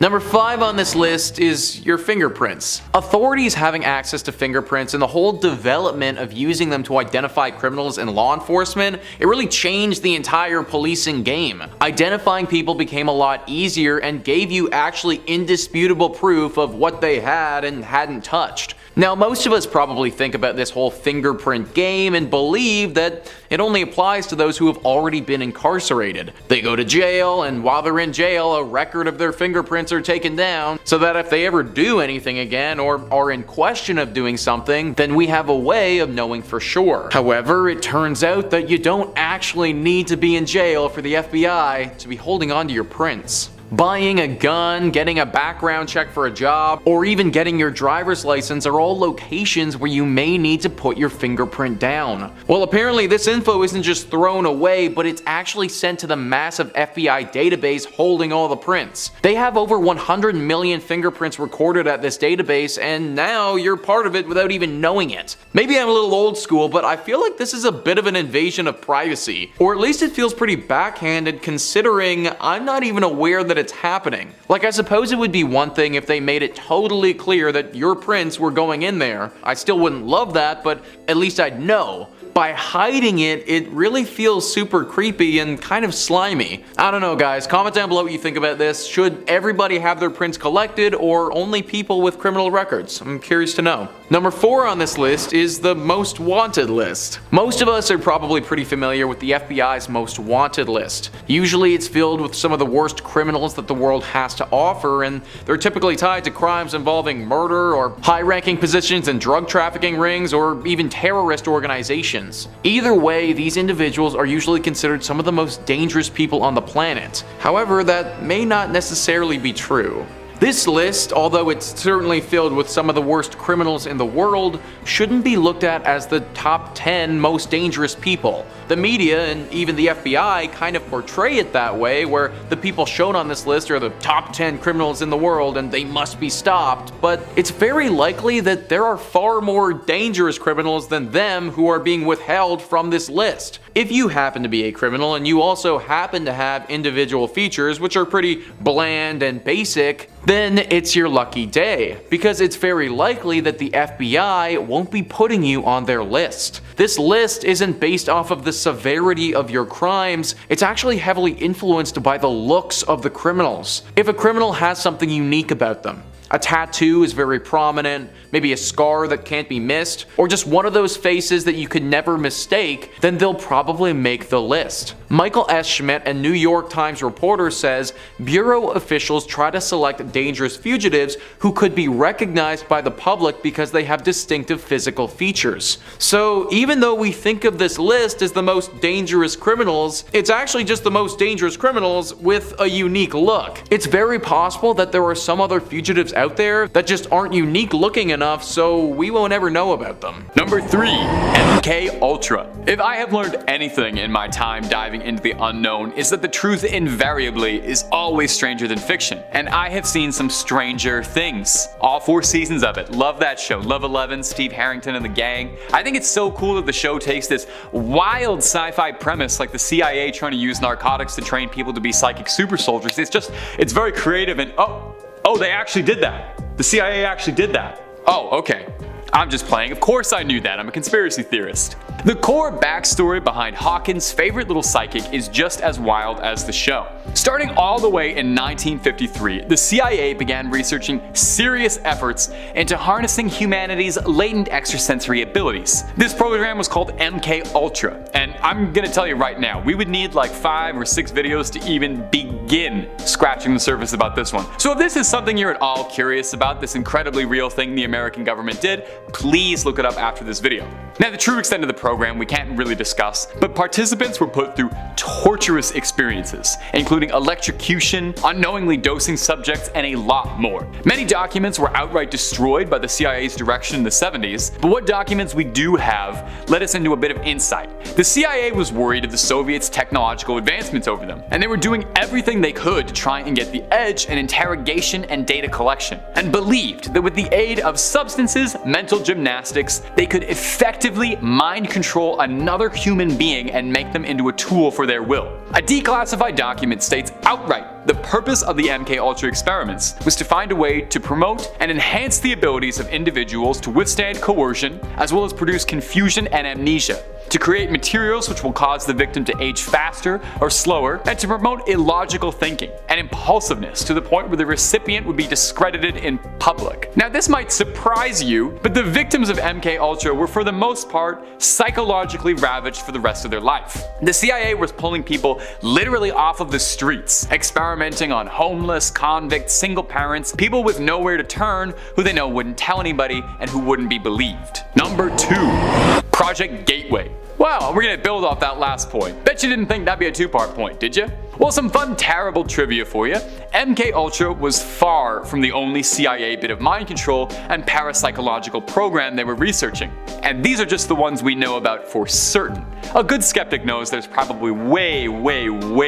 Number 5 on this list is your fingerprints. Authorities having access to fingerprints and the whole development of using them to identify criminals in law enforcement, it really changed the entire policing game. Identifying people became a lot easier and gave you actually indisputable proof of what they had and hadn't touched. Now, most of us probably think about this whole fingerprint game and believe that it only applies to those who have already been incarcerated. They go to jail, and while they're in jail, a record of their fingerprints are taken down so that if they ever do anything again or are in question of doing something, then we have a way of knowing for sure. However, it turns out that you don't actually need to be in jail for the FBI to be holding on to your prints. Buying a gun, getting a background check for a job, or even getting your driver's license are all locations where you may need to put your fingerprint down. Well, apparently this info isn't just thrown away, but it's actually sent to the massive FBI database holding all the prints. They have over 100 million fingerprints recorded at this database, and now you're part of it without even knowing it. Maybe I'm a little old school, but I feel like this is a bit of an invasion of privacy. Or at least it feels pretty backhanded considering I'm not even aware that it's happening. Like, I suppose it would be one thing if they made it totally clear that your prints were going in there. I still wouldn't love that, but at least I'd know. By hiding it, it really feels super creepy and kind of slimy. I don't know, guys. Comment down below what you think about this. Should everybody have their prints collected or only people with criminal records? I'm curious to know. Number 4 on this list is the most wanted list. Most of us are probably pretty familiar with the FBI's most wanted list. Usually it's filled with some of the worst criminals that the world has to offer, and they're typically tied to crimes involving murder or high-ranking positions in drug trafficking rings or even terrorist organizations. Either way, these individuals are usually considered some of the most dangerous people on the planet. However, that may not necessarily be true. This list, although it's certainly filled with some of the worst criminals in the world, shouldn't be looked at as the top 10 most dangerous people. The media and even the FBI kind of portray it that way, where the people shown on this list are the top 10 criminals in the world and they must be stopped, but it's very likely that there are far more dangerous criminals than them who are being withheld from this list. If you happen to be a criminal and you also happen to have individual features which are pretty bland and basic, then it's your lucky day, because it's very likely that the FBI won't be putting you on their list. This list isn't based off of the severity of your crimes, it's actually heavily influenced by the looks of the criminals. If a criminal has something unique about them, a tattoo is very prominent, maybe a scar that can't be missed, or just one of those faces that you could never mistake, then they'll probably make the list. Michael S. Schmidt, a New York Times reporter, says bureau officials try to select dangerous fugitives who could be recognized by the public because they have distinctive physical features. So even though we think of this list as the most dangerous criminals, it's actually just the most dangerous criminals with a unique look. It's very possible that there are some other fugitives out there that just aren't unique looking enough, so we won't ever know about them. Number 3. MKUltra. If I have learned anything in my time diving into the unknown, is that the truth invariably is always stranger than fiction. And I have seen some stranger things. All 4 seasons of it. Love that show. Love 11, Steve Harrington and the gang. I think it's so cool that the show takes this wild sci-fi premise like the CIA trying to use narcotics to train people to be psychic super soldiers. It's very creative and oh, they actually did that. The CIA actually did that. Oh, okay. I'm just playing. Of course I knew that. I'm a conspiracy theorist. The core backstory behind Hawkins' favorite little psychic is just as wild as the show. Starting all the way in 1953, the CIA began researching serious efforts into harnessing humanity's latent extrasensory abilities. This program was called MKUltra, and I'm gonna tell you right now, we would need like 5 or 6 videos to even begin scratching the surface about this one. So if this is something you're at all curious about, this incredibly real thing the American government did, please look it up after this video. Now, the true extent of the program we can't really discuss, but participants were put through torturous experiences, including electrocution, unknowingly dosing subjects, and a lot more. Many documents were outright destroyed by the CIA's direction in the 70s, but what documents we do have let us into a bit of insight. The CIA was worried of the Soviets' technological advancements over them, and they were doing everything they could to try and get the edge in interrogation and data collection, and believed that with the aid of substances, mental gymnastics, they could effectively mind control another human being and make them into a tool for their will. A declassified document states outright the purpose of the MKUltra experiments was to find a way to promote and enhance the abilities of individuals to withstand coercion, as well as produce confusion and amnesia, to create materials which will cause the victim to age faster or slower, and to promote illogical thinking and impulsiveness to the point where the recipient would be discredited in public. Now this might surprise you, but the victims of MKUltra were for the most part psychologically ravaged for the rest of their life. The CIA was pulling people literally off of the streets, experimenting on homeless, convicts, single parents, people with nowhere to turn who they know wouldn't tell anybody and who wouldn't be believed. Number 2. Project Gateway. Wow, we're gonna build off that last point. Bet you didn't think that'd be a two-part point, did you? Well, some fun terrible trivia for you. MKUltra was far from the only CIA bit of mind control and parapsychological program they were researching. And these are just the ones we know about for certain. A good skeptic knows there's probably way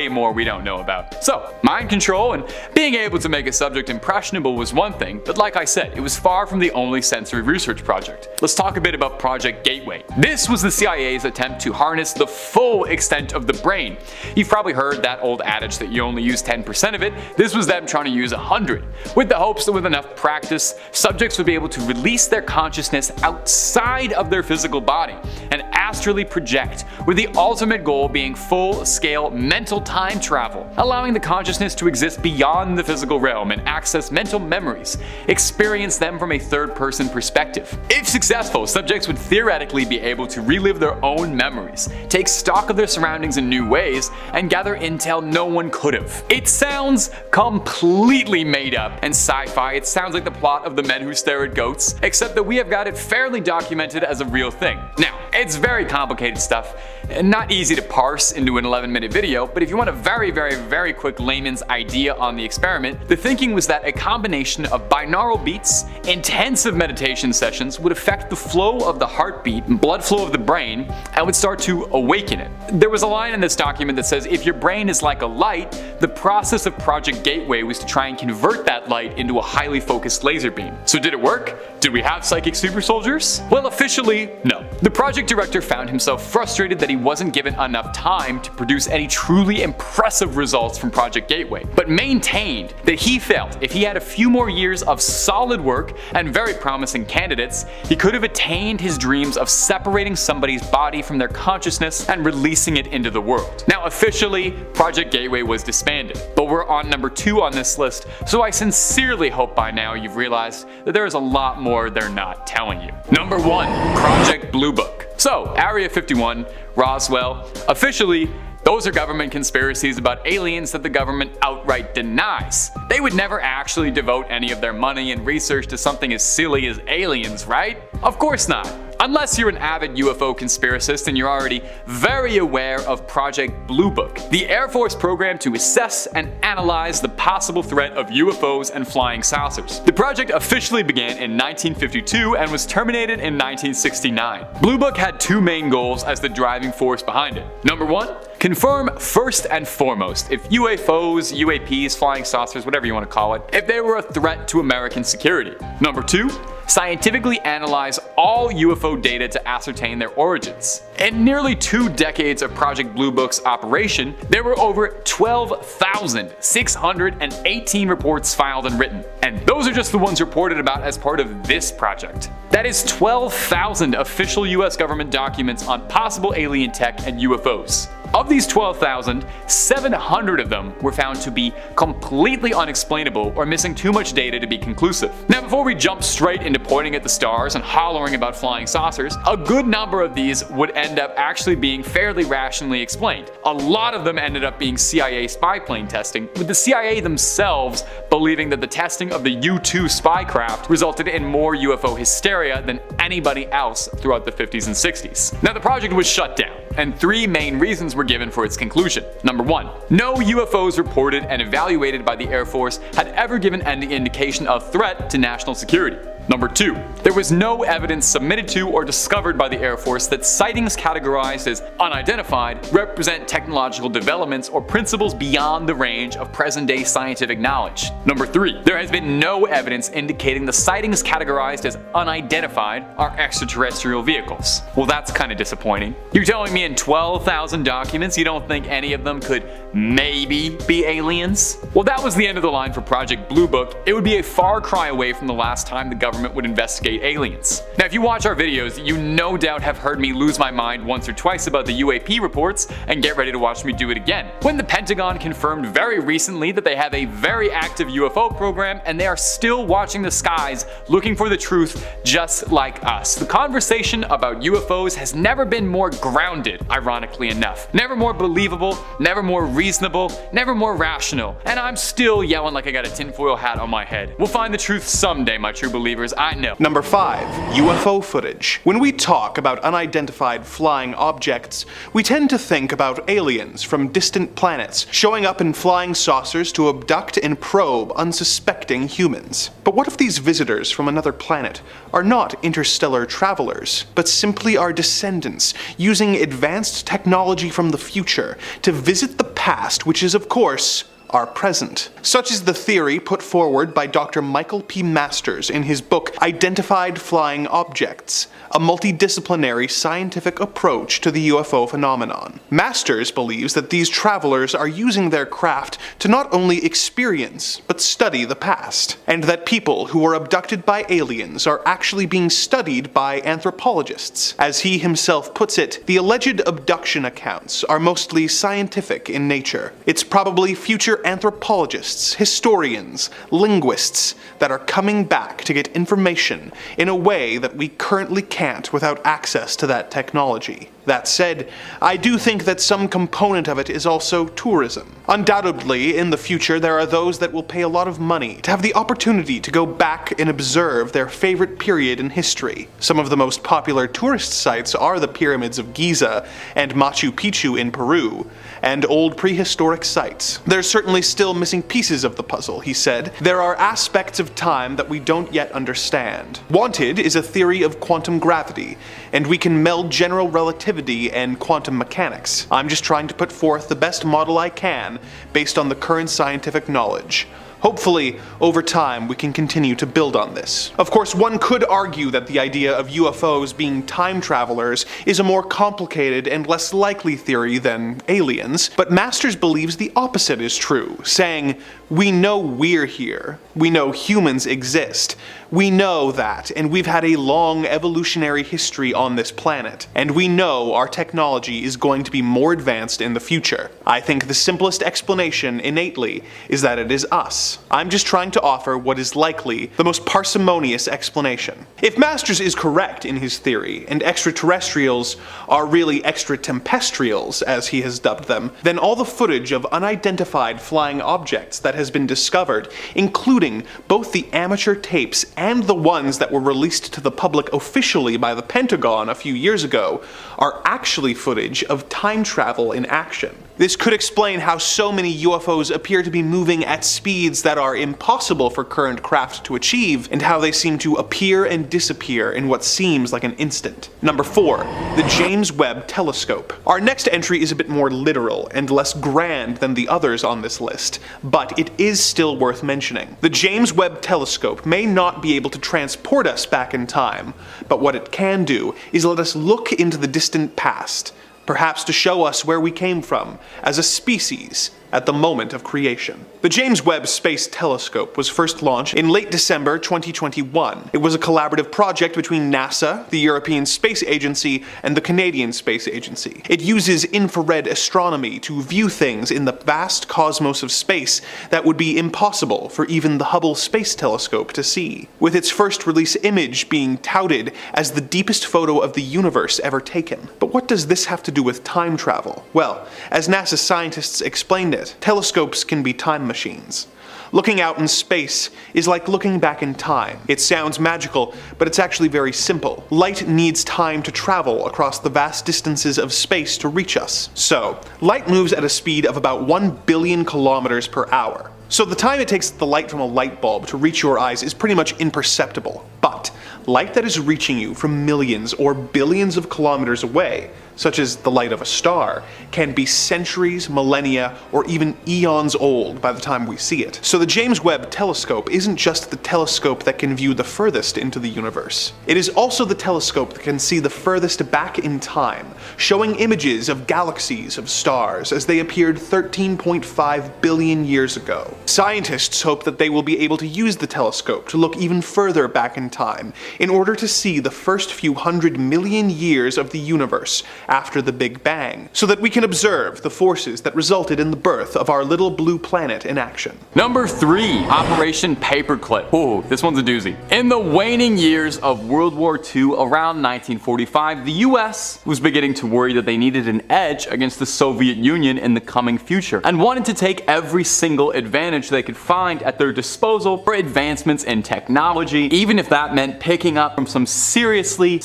more we don't know about. So, mind control and being able to make a subject impressionable was one thing, but like I said, it was far from the only sensory research project. Let's talk a bit about Project Gateway. This was the CIA's attempt to harness the full extent of the brain. You've probably heard that old adage that you only use 10% of it. This was them trying to use 100, with the hopes that with enough practice, subjects would be able to release their consciousness outside of their physical body and astrally project, with the ultimate goal being full-scale mental time travel, allowing the consciousness to exist beyond the physical realm and access mental memories, experience them from a third-person perspective. If successful, subjects would theoretically be able to relive their own memories, take stock of their surroundings in new ways, and gather intel no one could have. It sounds completely made up and sci-fi. It sounds like the plot of The Men Who Stare at Goats, except that we have got it fairly documented as a real thing. Now, it's very complicated stuff, and not easy to parse into an 11-minute video, but if you want a very quick layman's idea on the experiment, the thinking was that a combination of binaural beats, intensive meditation sessions would affect the flow of the heartbeat and blood flow of the brain, and would start to awaken it. There was a line in this document that says if your brain is like a light, the process of Project Gateway was to try and convert that light into a highly focused laser beam. So did it work? Did we have psychic super soldiers? Well, officially, no. The project director found himself frustrated that he wasn't given enough time to produce any truly impressive results from Project Gateway, but maintained that he felt if he had a few more years of solid work and very promising candidates, he could have attained his dreams of separating somebody's body from their consciousness and releasing it into the world. Now officially, Project Gateway was disbanded, but we're on number 2 on this list, so I sincerely hope by now you've realized that there is a lot more they're not telling you. Number 1. Project Blue Book. So, Area 51, Roswell, officially, those are government conspiracies about aliens that the government outright denies. They would never actually devote any of their money and research to something as silly as aliens, right? Of course not. Unless you're an avid UFO conspiracist and you're already very aware of Project Blue Book, the Air Force program to assess and analyze the possible threat of UFOs and flying saucers. The project officially began in 1952 and was terminated in 1969. Blue Book had 2 main goals as the driving force behind it. Number 1, confirm first and foremost if UFOs, UAPs, flying saucers, whatever you want to call it, if they were a threat to American security. Number 2, scientifically analyze all UFO data to ascertain their origins. In nearly 2 decades of Project Blue Book's operation, there were over 12,618 reports filed and written. And those are just the ones reported about as part of this project. That is 12,000 official US government documents on possible alien tech and UFOs. Of these 12,000, 700 of them were found to be completely unexplainable or missing too much data to be conclusive. Now before we jump straight into pointing at the stars and hollering about flying saucers, a good number of these would end up actually being fairly rationally explained. A lot of them ended up being CIA spy plane testing, with the CIA themselves believing that the testing of the U-2 spy craft resulted in more UFO hysteria than anybody else throughout the 50s and 60s. Now the project was shut down, and 3 main reasons were given for its conclusion. Number 1, no UFOs reported and evaluated by the Air Force had ever given any indication of threat to national security. Number 2, there was no evidence submitted to or discovered by the Air Force that sightings categorized as unidentified represent technological developments or principles beyond the range of present-day scientific knowledge. Number 3, there has been no evidence indicating the sightings categorized as unidentified are extraterrestrial vehicles. Well, that's kind of disappointing. You're telling me in 12,000 documents documents, you don't think any of them could maybe be aliens? Well, that was the end of the line for Project Blue Book. It would be a far cry away from the last time the government would investigate aliens. Now, if you watch our videos, you no doubt have heard me lose my mind once or twice about the UAP reports, and get ready to watch me do it again. When the Pentagon confirmed very recently that they have a very active UFO program and they are still watching the skies looking for the truth just like us. The conversation about UFOs has never been more grounded, ironically enough. Never more believable, never more reasonable, never more rational. And I'm still yelling like I got a tinfoil hat on my head. We'll find the truth someday, my true believers, I know. Number 5. UFO footage. When we talk about unidentified flying objects, we tend to think about aliens from distant planets showing up in flying saucers to abduct and probe unsuspecting humans. But what if these visitors from another planet are not interstellar travelers, but simply our descendants using advanced technology from the future to visit the past, which is, of course, our present? Such is the theory put forward by Dr. Michael P. Masters in his book Identified Flying Objects, a multidisciplinary scientific approach to the UFO phenomenon. Masters believes that these travelers are using their craft to not only experience, but study the past, and that people who were abducted by aliens are actually being studied by anthropologists. As he himself puts it, the alleged abduction accounts are mostly scientific in nature. It's probably future anthropologists, historians, linguists that are coming back to get information in a way that we currently can't without access to that technology. That said, I do think that some component of it is also tourism. Undoubtedly, in the future, there are those that will pay a lot of money to have the opportunity to go back and observe their favorite period in history. Some of the most popular tourist sites are the pyramids of Giza and Machu Picchu in Peru, and old prehistoric sites. There's certainly still missing pieces of the puzzle, he said. There are aspects of time that we don't yet understand. Wanted is a theory of quantum gravity, and we can meld general relativity and quantum mechanics. I'm just trying to put forth the best model I can based on the current scientific knowledge. Hopefully, over time, we can continue to build on this. Of course, one could argue that the idea of UFOs being time travelers is a more complicated and less likely theory than aliens, but Masters believes the opposite is true, saying, "We know we're here. We know humans exist. We know that, and we've had a long evolutionary history on this planet, and we know our technology is going to be more advanced in the future. I think the simplest explanation innately is that it is us. I'm just trying to offer what is likely the most parsimonious explanation." If Masters is correct in his theory, and extraterrestrials are really extratempestrials, as he has dubbed them, then all the footage of unidentified flying objects that has been discovered, including both the amateur tapes and the ones that were released to the public officially by the Pentagon a few years ago, are actually footage of time travel in action. This could explain how so many UFOs appear to be moving at speeds that are impossible for current craft to achieve, and how they seem to appear and disappear in what seems like an instant. Number 4. The James Webb Telescope. Our next entry is a bit more literal and less grand than the others on this list, but it is still worth mentioning. The James Webb Telescope may not be able to transport us back in time, but what it can do is let us look into the distant past, perhaps to show us where we came from as a species at the moment of creation. The James Webb Space Telescope was first launched in late December 2021. It was a collaborative project between NASA, the European Space Agency, and the Canadian Space Agency. It uses infrared astronomy to view things in the vast cosmos of space that would be impossible for even the Hubble Space Telescope to see, with its first release image being touted as the deepest photo of the universe ever taken. But what does this have to do with time travel? Well, as NASA scientists explained it, telescopes can be time machines. Looking out in space is like looking back in time. It sounds magical, but it's actually very simple. Light needs time to travel across the vast distances of space to reach us. So, light moves at a speed of about 1 billion kilometers per hour. So the time it takes the light from a light bulb to reach your eyes is pretty much imperceptible. But light that is reaching you from millions or billions of kilometers away, such as the light of a star, can be centuries, millennia, or even eons old by the time we see it. So the James Webb Telescope isn't just the telescope that can view the furthest into the universe. It is also the telescope that can see the furthest back in time, showing images of galaxies of stars as they appeared 13.5 billion years ago. Scientists hope that they will be able to use the telescope to look even further back in time in order to see the first few 100 million years of the universe after the Big Bang, so that we can observe the forces that resulted in the birth of our little blue planet in action. Number 3. Operation Paperclip. Ooh, this one's a doozy. In the waning years of World War II, around 1945, the US was beginning to worry that they needed an edge against the Soviet Union in the coming future, and wanted to take every single advantage they could find at their disposal for advancements in technology, even if that meant picking up from some seriously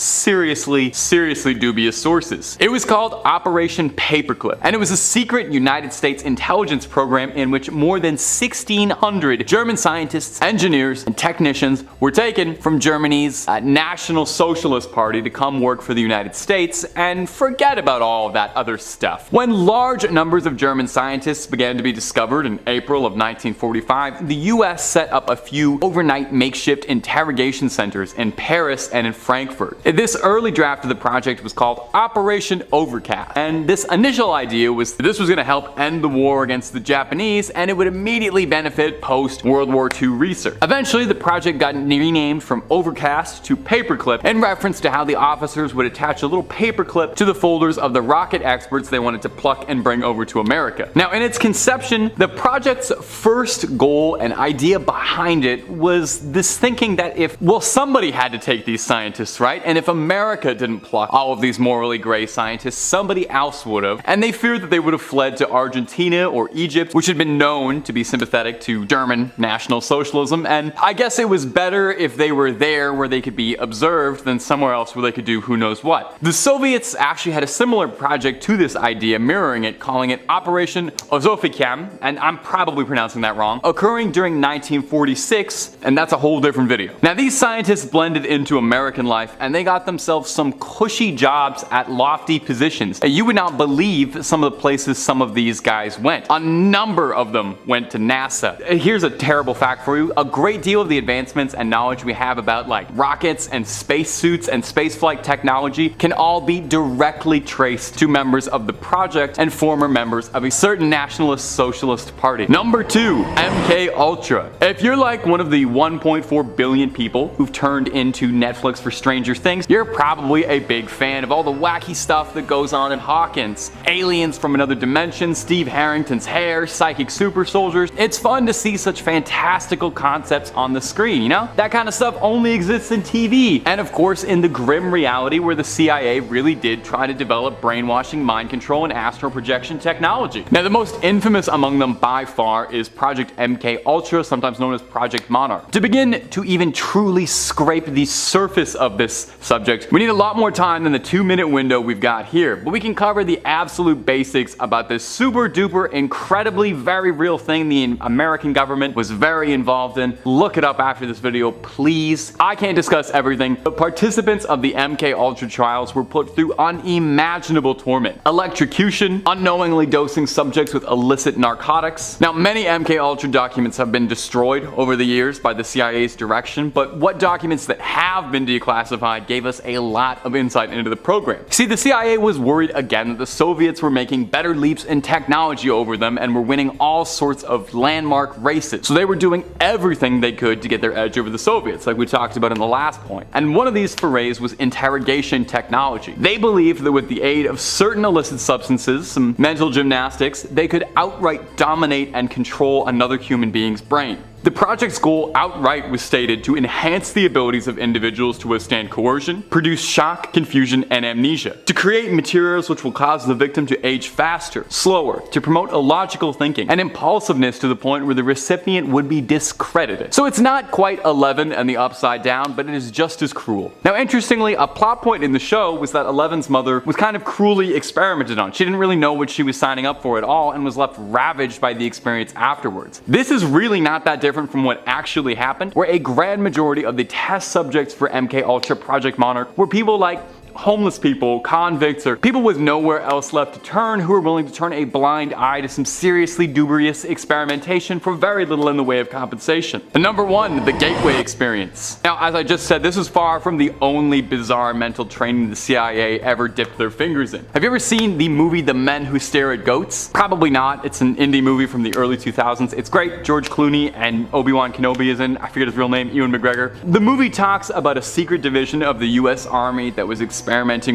dubious sources. It was called Operation Paperclip, and it was a secret United States intelligence program in which more than 1,600 German scientists, engineers, and technicians were taken from Germany's National Socialist Party to come work for the United States and forget about all of that other stuff. When large numbers of German scientists began to be discovered in April of 1945, the US set up a few overnight makeshift interrogation centers in Paris and in Frankfurt. This early draft of the project was called Operation Overcast, and this initial idea was that this was going to help end the war against the Japanese, and it would immediately benefit post-World War II research. Eventually, the project got renamed from Overcast to Paperclip in reference to how the officers would attach a little paperclip to the folders of the rocket experts they wanted to pluck and bring over to America. Now, in its conception, the project's first goal and idea behind it was this thinking that somebody had to take these scientists, right? And if America didn't pluck all of these morally gray scientists, somebody else would have, and they feared that they would have fled to Argentina or Egypt, which had been known to be sympathetic to German National Socialism, and I guess it was better if they were there where they could be observed than somewhere else where they could do who knows what. The Soviets actually had a similar project to this idea, mirroring it, calling it Operation Ozofikam, and I'm probably pronouncing that wrong, occurring during 1946, and that's a whole different video. Now, these scientists blended into American life, and they got themselves some cushy jobs at lofty positions. You would not believe some of the places some of these guys went. A number of them went to NASA. Here's a terrible fact for you. A great deal of the advancements and knowledge we have about rockets and spacesuits and spaceflight technology can all be directly traced to members of the project and former members of a certain nationalist socialist party. Number 2, MKUltra. If you're like one of the 1.4 billion people who've turned into Netflix for Stranger Things, you're probably a big fan of all the wacky stuff that goes on in Hawkins. Aliens from another dimension, Steve Harrington's hair, psychic super soldiers. It's fun to see such fantastical concepts on the screen, you know? That kind of stuff only exists in TV. And of course in the grim reality where the CIA really did try to develop brainwashing, mind control, and astral projection technology. Now, the most infamous among them by far is Project MKUltra, sometimes known as Project Monarch. To begin to even truly scrape the surface of this subject, we need a lot more time than the 2-minute window we've got here, but we can cover the absolute basics about this super duper incredibly very real thing the American government was very involved in. Look it up after this video, please. I can't discuss everything, but participants of the MKUltra trials were put through unimaginable torment. Electrocution, unknowingly dosing subjects with illicit narcotics. Now, many MKUltra documents have been destroyed over the years by the CIA's direction, but what documents that have been declassified gave us a lot of insight into the program. See, the CIA was worried again that the Soviets were making better leaps in technology over them and were winning all sorts of landmark races. So they were doing everything they could to get their edge over the Soviets, like we talked about in the last point. And one of these forays was interrogation technology. They believed that with the aid of certain illicit substances, some mental gymnastics, they could outright dominate and control another human being's brain. The project's goal outright was stated to enhance the abilities of individuals to withstand coercion, produce shock, confusion, and amnesia, to create materials which will cause the victim to age faster, slower, to promote illogical thinking, and impulsiveness to the point where the recipient would be discredited. So it's not quite 11 and the Upside Down, but it is just as cruel. Now, interestingly, a plot point in the show was that 11's mother was kind of cruelly experimented on. She didn't really know what she was signing up for at all and was left ravaged by the experience afterwards. This is really not that different different from what actually happened, where a grand majority of the test subjects for MKUltra Project Monarch were people like homeless people, convicts, or people with nowhere else left to turn who are willing to turn a blind eye to some seriously dubious experimentation for very little in the way of compensation. And number 1, the gateway experience. Now, as I just said, this was far from the only bizarre mental training the CIA ever dipped their fingers in. Have you ever seen the movie The Men Who Stare at Goats? Probably not. It's an indie movie from the early 2000s. It's great. George Clooney and Obi-Wan Kenobi is in. I forget his real name, Ewan McGregor. The movie talks about a secret division of the US Army that was experimenting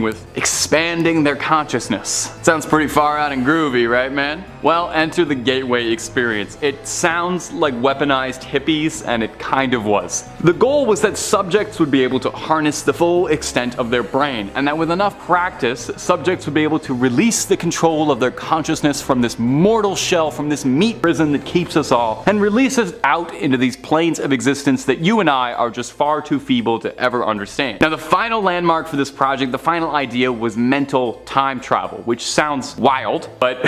with expanding their consciousness. Sounds pretty far out and groovy, right, man? Well, enter the gateway experience. It sounds like weaponized hippies, and it kind of was. The goal was that subjects would be able to harness the full extent of their brain, and that with enough practice, subjects would be able to release the control of their consciousness from this mortal shell, from this meat prison that keeps us all, and release us out into these planes of existence that you and I are just far too feeble to ever understand. Now, the final landmark for this project, the final idea, was mental time travel, which sounds wild, but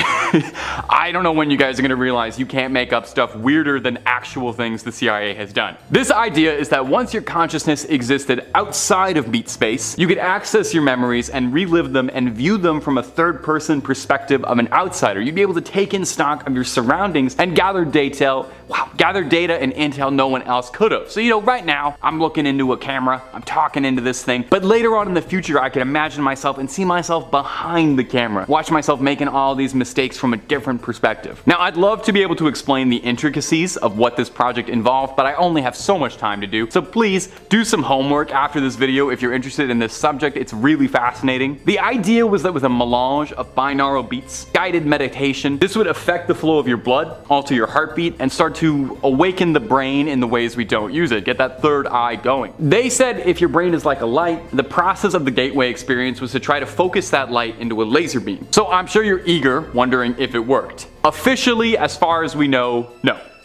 I don't know when you guys are gonna realize you can't make up stuff weirder than actual things the CIA has done. This idea is that once your consciousness existed outside of meat space, you could access your memories and relive them and view them from a third-person perspective of an outsider. You'd be able to take in stock of your surroundings and gather data and intel no one else could have. So, you know, right now, I'm looking into a camera, I'm talking into this thing, but later on in the future, I can imagine myself and see myself behind the camera, watch myself making all these mistakes from a different perspective. Now, I'd love to be able to explain the intricacies of what this project involved, but I only have so much time to do, so please do some homework after this video if you're interested in this subject. It's really fascinating. The idea was that with a melange of binaural beats, guided meditation, this would affect the flow of your blood, alter your heartbeat, and start to awaken the brain in the ways we don't use it, get that third eye going. They said if your brain is like a light, the process of the gateway experience was to try to focus that light into a laser beam. So I'm sure you're eager, wondering if it worked. Officially, as far as we know,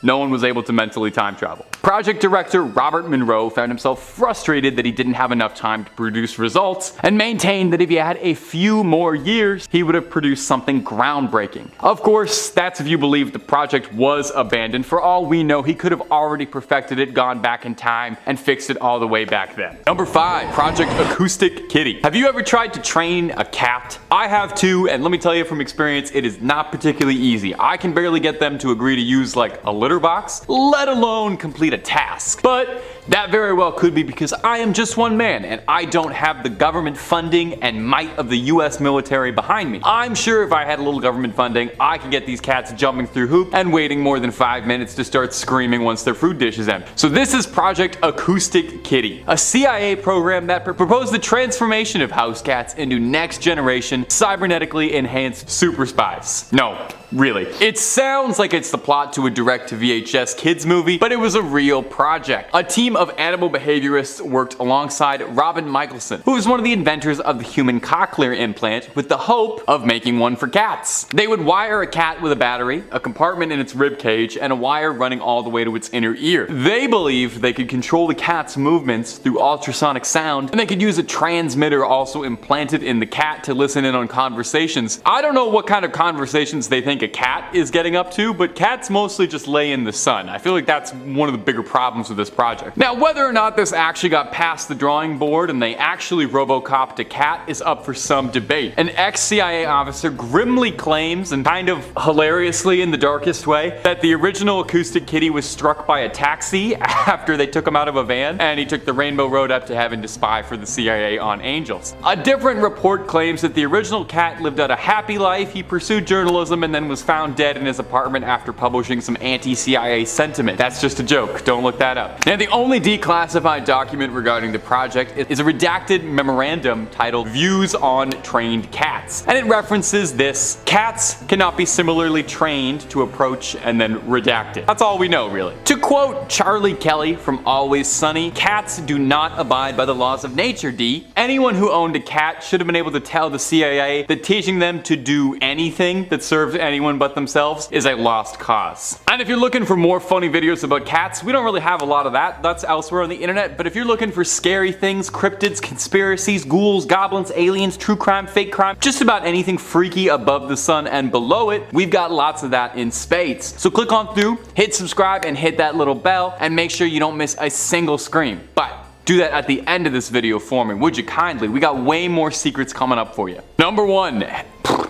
no one was able to mentally time travel. Project director Robert Monroe found himself frustrated that he didn't have enough time to produce results, and maintained that if he had a few more years, he would have produced something groundbreaking. Of course, that's if you believe the project was abandoned. For all we know, he could have already perfected it, gone back in time, and fixed it all the way back then. Number 5, Project Acoustic Kitty. Have you ever tried to train a cat? I have too, and let me tell you from experience, it is not particularly easy. I can barely get them to agree to use like a litter box, let alone complete a task. But that very well could be because I am just one man and I don't have the government funding and might of the US military behind me. I'm sure if I had a little government funding, I could get these cats jumping through hoops and waiting more than 5 minutes to start screaming once their food dish is empty. So this is Project Acoustic Kitty, a CIA program that proposed the transformation of house cats into next generation cybernetically enhanced super spies. No, really. It sounds like it's the plot to a direct-to-VHS kids movie, but it was a real project. A team of animal behaviorists worked alongside Robin Michelson, who was one of the inventors of the human cochlear implant, with the hope of making one for cats. They would wire a cat with a battery, a compartment in its rib cage, and a wire running all the way to its inner ear. They believed they could control the cat's movements through ultrasonic sound, and they could use a transmitter also implanted in the cat to listen in on conversations. I don't know what kind of conversations they think a cat is getting up to, but cats mostly just lay in the sun. I feel like that's one of the bigger problems with this project. Now, whether or not this actually got past the drawing board and they actually RoboCopped a cat is up for some debate. An ex-CIA officer grimly claims, and kind of hilariously in the darkest way, that the original Acoustic Kitty was struck by a taxi after they took him out of a van and he took the Rainbow Road up to heaven to spy for the CIA on angels. A different report claims that the original cat lived out a happy life, he pursued journalism, and then was found dead in his apartment after publishing some anti-CIA sentiment. That's just a joke, don't look that up. Now, the only declassified document regarding the project is a redacted memorandum titled Views on Trained Cats, and it references this: cats cannot be similarly trained to approach, and then redacted. That's all we know, really. To quote Charlie Kelly from Always Sunny, cats do not abide by the laws of nature, D. Anyone who owned a cat should have been able to tell the CIA that teaching them to do anything that served any anyone but themselves is a lost cause. And if you're looking for more funny videos about cats, we don't really have a lot of that. That's elsewhere on the internet. But if you're looking for scary things, cryptids, conspiracies, ghouls, goblins, aliens, true crime, fake crime, just about anything freaky above the sun and below it, we've got lots of that in spades. So click on through, hit subscribe, and hit that little bell, and make sure you don't miss a single scream. But do that at the end of this video for me, would you kindly? We got way more secrets coming up for you.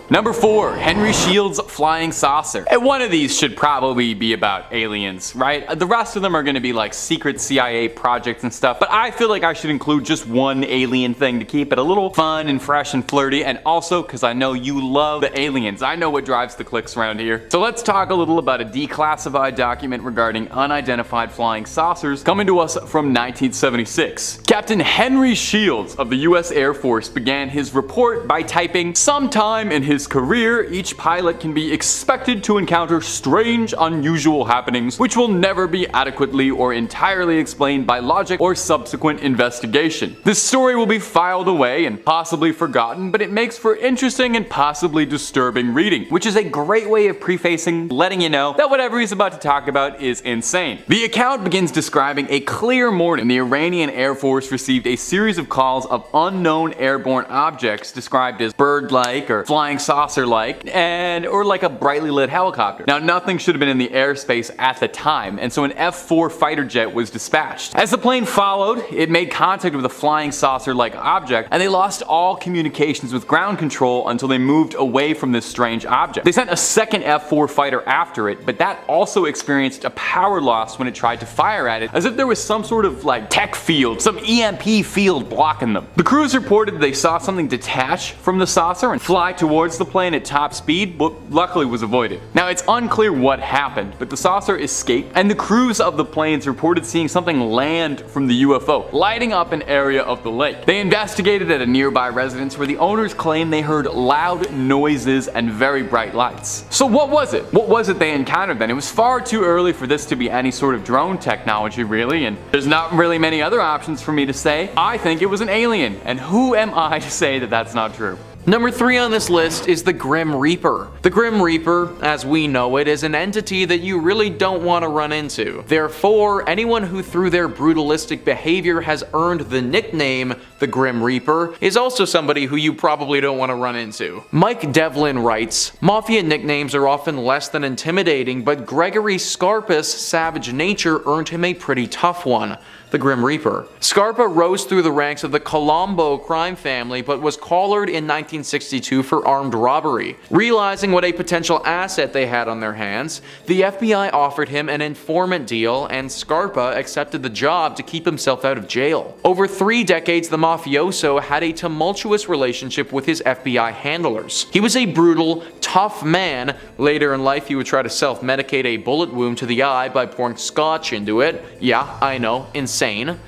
Number 4, Henry Shields' flying saucer. And one of these should probably be about aliens, right? The rest of them are gonna be like secret CIA projects and stuff, but I feel like I should include just one alien thing to keep it a little fun and fresh and flirty, and also because I know you love the aliens. I know what drives the clicks around here. So let's talk a little about a declassified document regarding unidentified flying saucers coming to us from 1976. Captain Henry Shields of the US Air Force began his report by typing, "Sometime in his career, each pilot can be expected to encounter strange, unusual happenings which will never be adequately or entirely explained by logic or subsequent investigation. This story will be filed away and possibly forgotten, but it makes for interesting and possibly disturbing reading," which is a great way of prefacing, letting you know that whatever he's about to talk about is insane. The account begins describing a clear morning. The Iranian Air Force received a series of calls of unknown airborne objects described as bird-like or flying saucer-like, or like a brightly lit helicopter. Now, nothing should have been in the airspace at the time, and so an F-4 fighter jet was dispatched. As the plane followed, it made contact with a flying saucer-like object, and they lost all communications with ground control until they moved away from this strange object. They sent a second F-4 fighter after it, but that also experienced a power loss when it tried to fire at it, as if there was some sort of like tech field, some EMP field blocking them. The crews reported they saw something detach from the saucer and fly towards the plane at top speed, but luckily was avoided. Now, it's unclear what happened, but the saucer escaped, and the crews of the planes reported seeing something land from the UFO, lighting up an area of the lake. They investigated at a nearby residence where the owners claimed they heard loud noises and very bright lights. So what was it? What was it they encountered then? It was far too early for this to be any sort of drone technology, really, and there's not really many other options for me to say. I think it was an alien, and who am I to say that that's not true? Number 3 on this list is the Grim Reaper. The Grim Reaper, as we know it, is an entity that you really don't want to run into. Therefore, anyone who through their brutalistic behavior has earned the nickname the Grim Reaper is also somebody who you probably don't want to run into. Mike Devlin writes, "Mafia nicknames are often less than intimidating, but Gregory Scarpa's savage nature earned him a pretty tough one. The Grim Reaper. Scarpa rose through the ranks of the Colombo crime family but was collared in 1962 for armed robbery. Realizing what a potential asset they had on their hands, the FBI offered him an informant deal and Scarpa accepted the job to keep himself out of jail. Over 3 decades, the mafioso had a tumultuous relationship with his FBI handlers. He was a brutal, tough man. Later in life, he would try to self-medicate a bullet wound to the eye by pouring scotch into it. Yeah, I know, insane.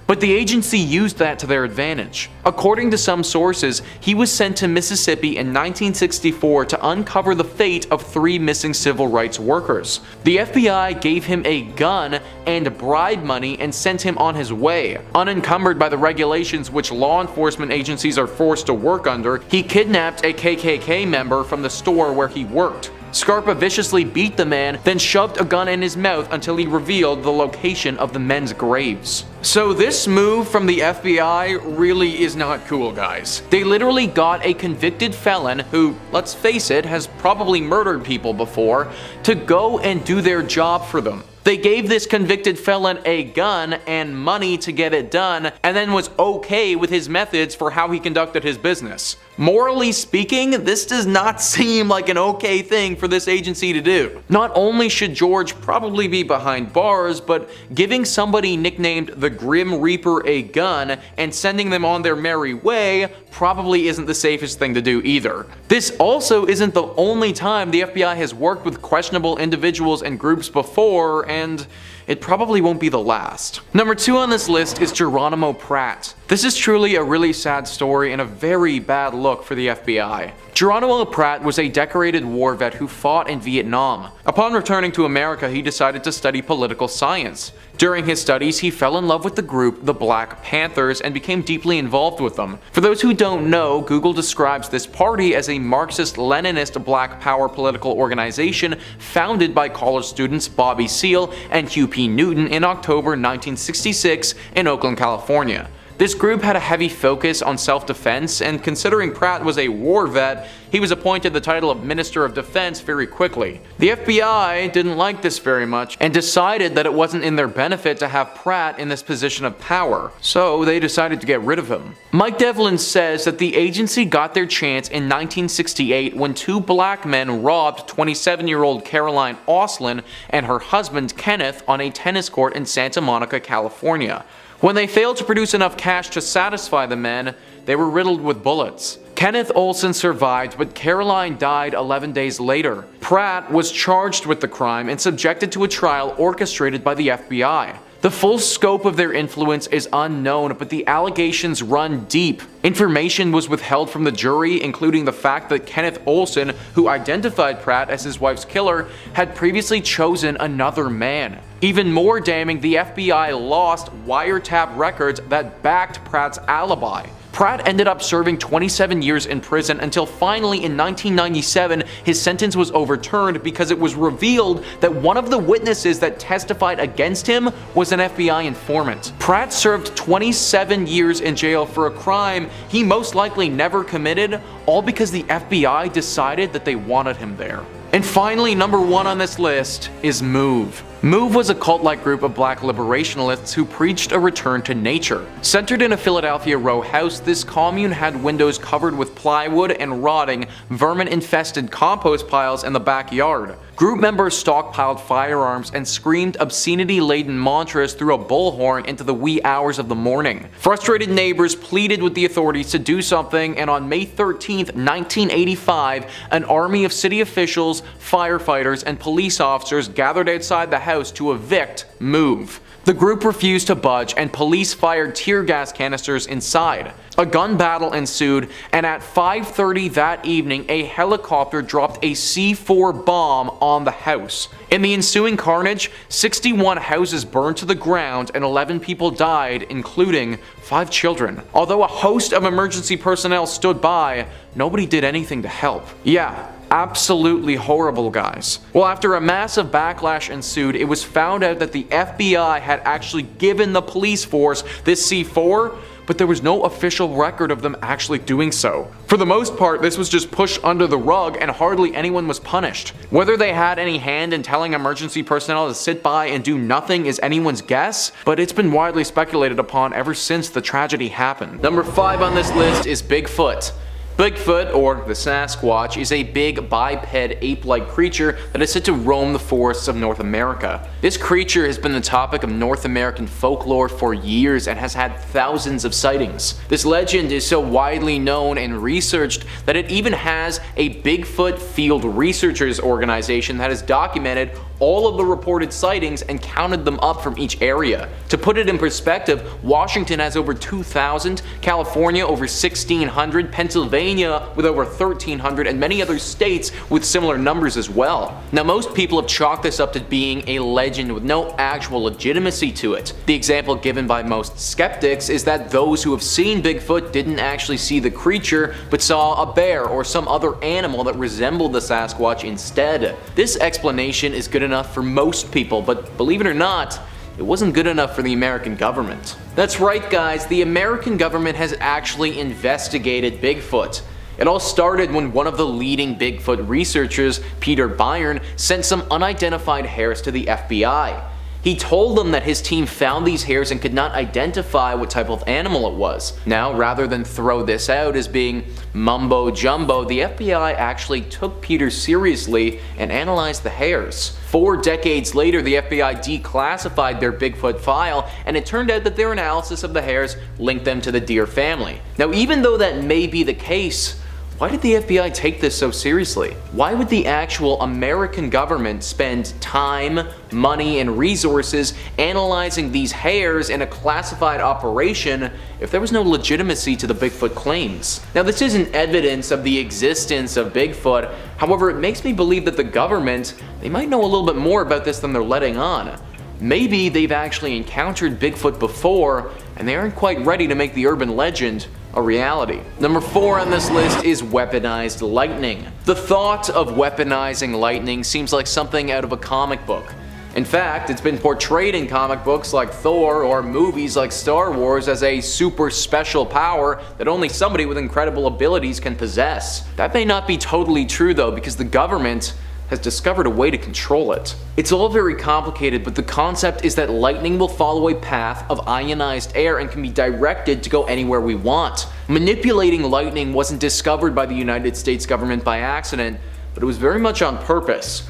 But the agency used that to their advantage. According to some sources, he was sent to Mississippi in 1964 to uncover the fate of 3 missing civil rights workers. The FBI gave him a gun and bribe money and sent him on his way. Unencumbered by the regulations which law enforcement agencies are forced to work under, he kidnapped a KKK member from the store where he worked. Scarpa viciously beat the man, then shoved a gun in his mouth until he revealed the location of the men's graves. So this move from the FBI really is not cool, guys. They literally got a convicted felon who, let's face it, has probably murdered people before, to go and do their job for them. They gave this convicted felon a gun and money to get it done, and then was okay with his methods for how he conducted his business. Morally speaking, this does not seem like an okay thing for this agency to do. Not only should George probably be behind bars, but giving somebody nicknamed the Grim Reaper a gun and sending them on their merry way probably isn't the safest thing to do either. This also isn't the only time the FBI has worked with questionable individuals and groups before, and it probably won't be the last. Number 2 on this list is Jono Pratt. This is truly a really sad story and a very bad look for the FBI. Jono Pratt was a decorated war vet who fought in Vietnam. Upon returning to America, he decided to study political science. During his studies, he fell in love with the group the Black Panthers and became deeply involved with them. For those who don't know, Google describes this party as a Marxist-Leninist Black Power political organization founded by college students Bobby Seale and Hugh P. Newton in October 1966 in Oakland, California. This group had a heavy focus on self-defense, and considering Pratt was a war vet, he was appointed the title of Minister of Defense very quickly. The FBI didn't like this very much and decided that it wasn't in their benefit to have Pratt in this position of power, so they decided to get rid of him. Mike Devlin says that the agency got their chance in 1968 when two black men robbed 27-year-old Caroline Oslin and her husband Kenneth on a tennis court in Santa Monica, California. When they failed to produce enough cash to satisfy the men, they were riddled with bullets. Kenneth Olson survived, but Caroline died 11 days later. Pratt was charged with the crime and subjected to a trial orchestrated by the FBI. The full scope of their influence is unknown, but the allegations run deep. Information was withheld from the jury, including the fact that Kenneth Olson, who identified Pratt as his wife's killer, had previously chosen another man. Even more damning, the FBI lost wiretap records that backed Pratt's alibi. Pratt ended up serving 27 years in prison until finally in 1997 his sentence was overturned because it was revealed that one of the witnesses that testified against him was an FBI informant. Pratt served 27 years in jail for a crime he most likely never committed, all because the FBI decided that they wanted him there. And finally, number 1 on this list is MOVE. MOVE was a cult-like group of black liberationists who preached a return to nature. Centered in a Philadelphia row house, this commune had windows covered with plywood and rotting, vermin-infested compost piles in the backyard. Group members stockpiled firearms and screamed obscenity-laden mantras through a bullhorn into the wee hours of the morning. Frustrated neighbors pleaded with the authorities to do something, and on May 13, 1985, an army of city officials, firefighters, and police officers gathered outside the house to evict MOVE. The group refused to budge, and police fired tear gas canisters inside. A gun battle ensued, and at 5:30 that evening, a helicopter dropped a C4 bomb on the house. In the ensuing carnage, 61 houses burned to the ground and 11 people died, including 5 children. Although a host of emergency personnel stood by, nobody did anything to help. Yeah, absolutely horrible, guys. Well, after a massive backlash ensued, it was found out that the FBI had actually given the police force this C4, but there was no official record of them actually doing so. For the most part, this was just pushed under the rug and hardly anyone was punished. Whether they had any hand in telling emergency personnel to sit by and do nothing is anyone's guess, but it's been widely speculated upon ever since the tragedy happened. Number 5 on this list is Bigfoot. Bigfoot, or the Sasquatch, is a big biped ape-like creature that is said to roam the forests of North America. This creature has been the topic of North American folklore for years and has had thousands of sightings. This legend is so widely known and researched that it even has a Bigfoot Field Researchers organization that has documented all of the reported sightings and counted them up from each area. To put it in perspective, Washington has over 2,000, California over 1,600, Pennsylvania with over 1,300, and many other states with similar numbers as well. Now, most people have chalked this up to being a legend with no actual legitimacy to it. The example given by most skeptics is that those who have seen Bigfoot didn't actually see the creature, but saw a bear or some other animal that resembled the Sasquatch instead. This explanation is good enough for most people, but believe it or not, it wasn't good enough for the American government. That's right, guys, the American government has actually investigated Bigfoot. It all started when one of the leading Bigfoot researchers, Peter Byrne, sent some unidentified hairs to the FBI. He told them that his team found these hairs and could not identify what type of animal it was. Now, rather than throw this out as being mumbo jumbo, the FBI actually took Peter seriously and analyzed the hairs. 4 decades later, the FBI declassified their Bigfoot file, and it turned out that their analysis of the hairs linked them to the deer family. Now, even though that may be the case, Why did the FBI take this so seriously? Why would the actual American government spend time, money, and resources analyzing these hairs in a classified operation if there was no legitimacy to the Bigfoot claims? Now, this isn't evidence of the existence of Bigfoot. However, it makes me believe that the government, they might know a little bit more about this than they're letting on. Maybe they've actually encountered Bigfoot before, and they aren't quite ready to make the urban legend a reality. Number 4 on this list is weaponized lightning. The thought of weaponizing lightning seems like something out of a comic book. In fact, it's been portrayed in comic books like Thor or movies like Star Wars as a super special power that only somebody with incredible abilities can possess. That may not be totally true though, because the government has discovered a way to control it. It's all very complicated, but the concept is that lightning will follow a path of ionized air and can be directed to go anywhere we want. Manipulating lightning wasn't discovered by the United States government by accident, but it was very much on purpose.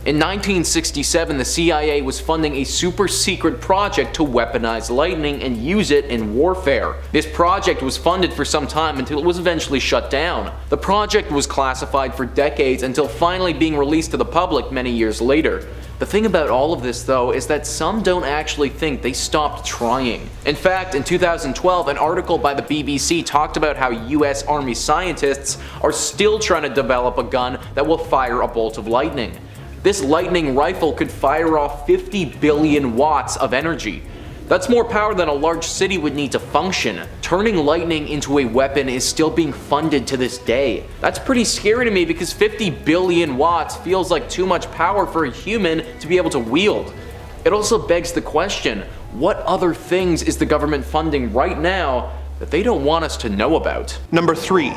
In 1967, the CIA was funding a super secret project to weaponize lightning and use it in warfare. This project was funded for some time until it was eventually shut down. The project was classified for decades until finally being released to the public many years later. The thing about all of this though is that some don't actually think they stopped trying. In fact, in 2012, an article by the BBC talked about how US Army scientists are still trying to develop a gun that will fire a bolt of lightning. This lightning rifle could fire off 50 billion watts of energy. That's more power than a large city would need to function. Turning lightning into a weapon is still being funded to this day. That's pretty scary to me because 50 billion watts feels like too much power for a human to be able to wield. It also begs the question, what other things is the government funding right now that they don't want us to know about? Number 3.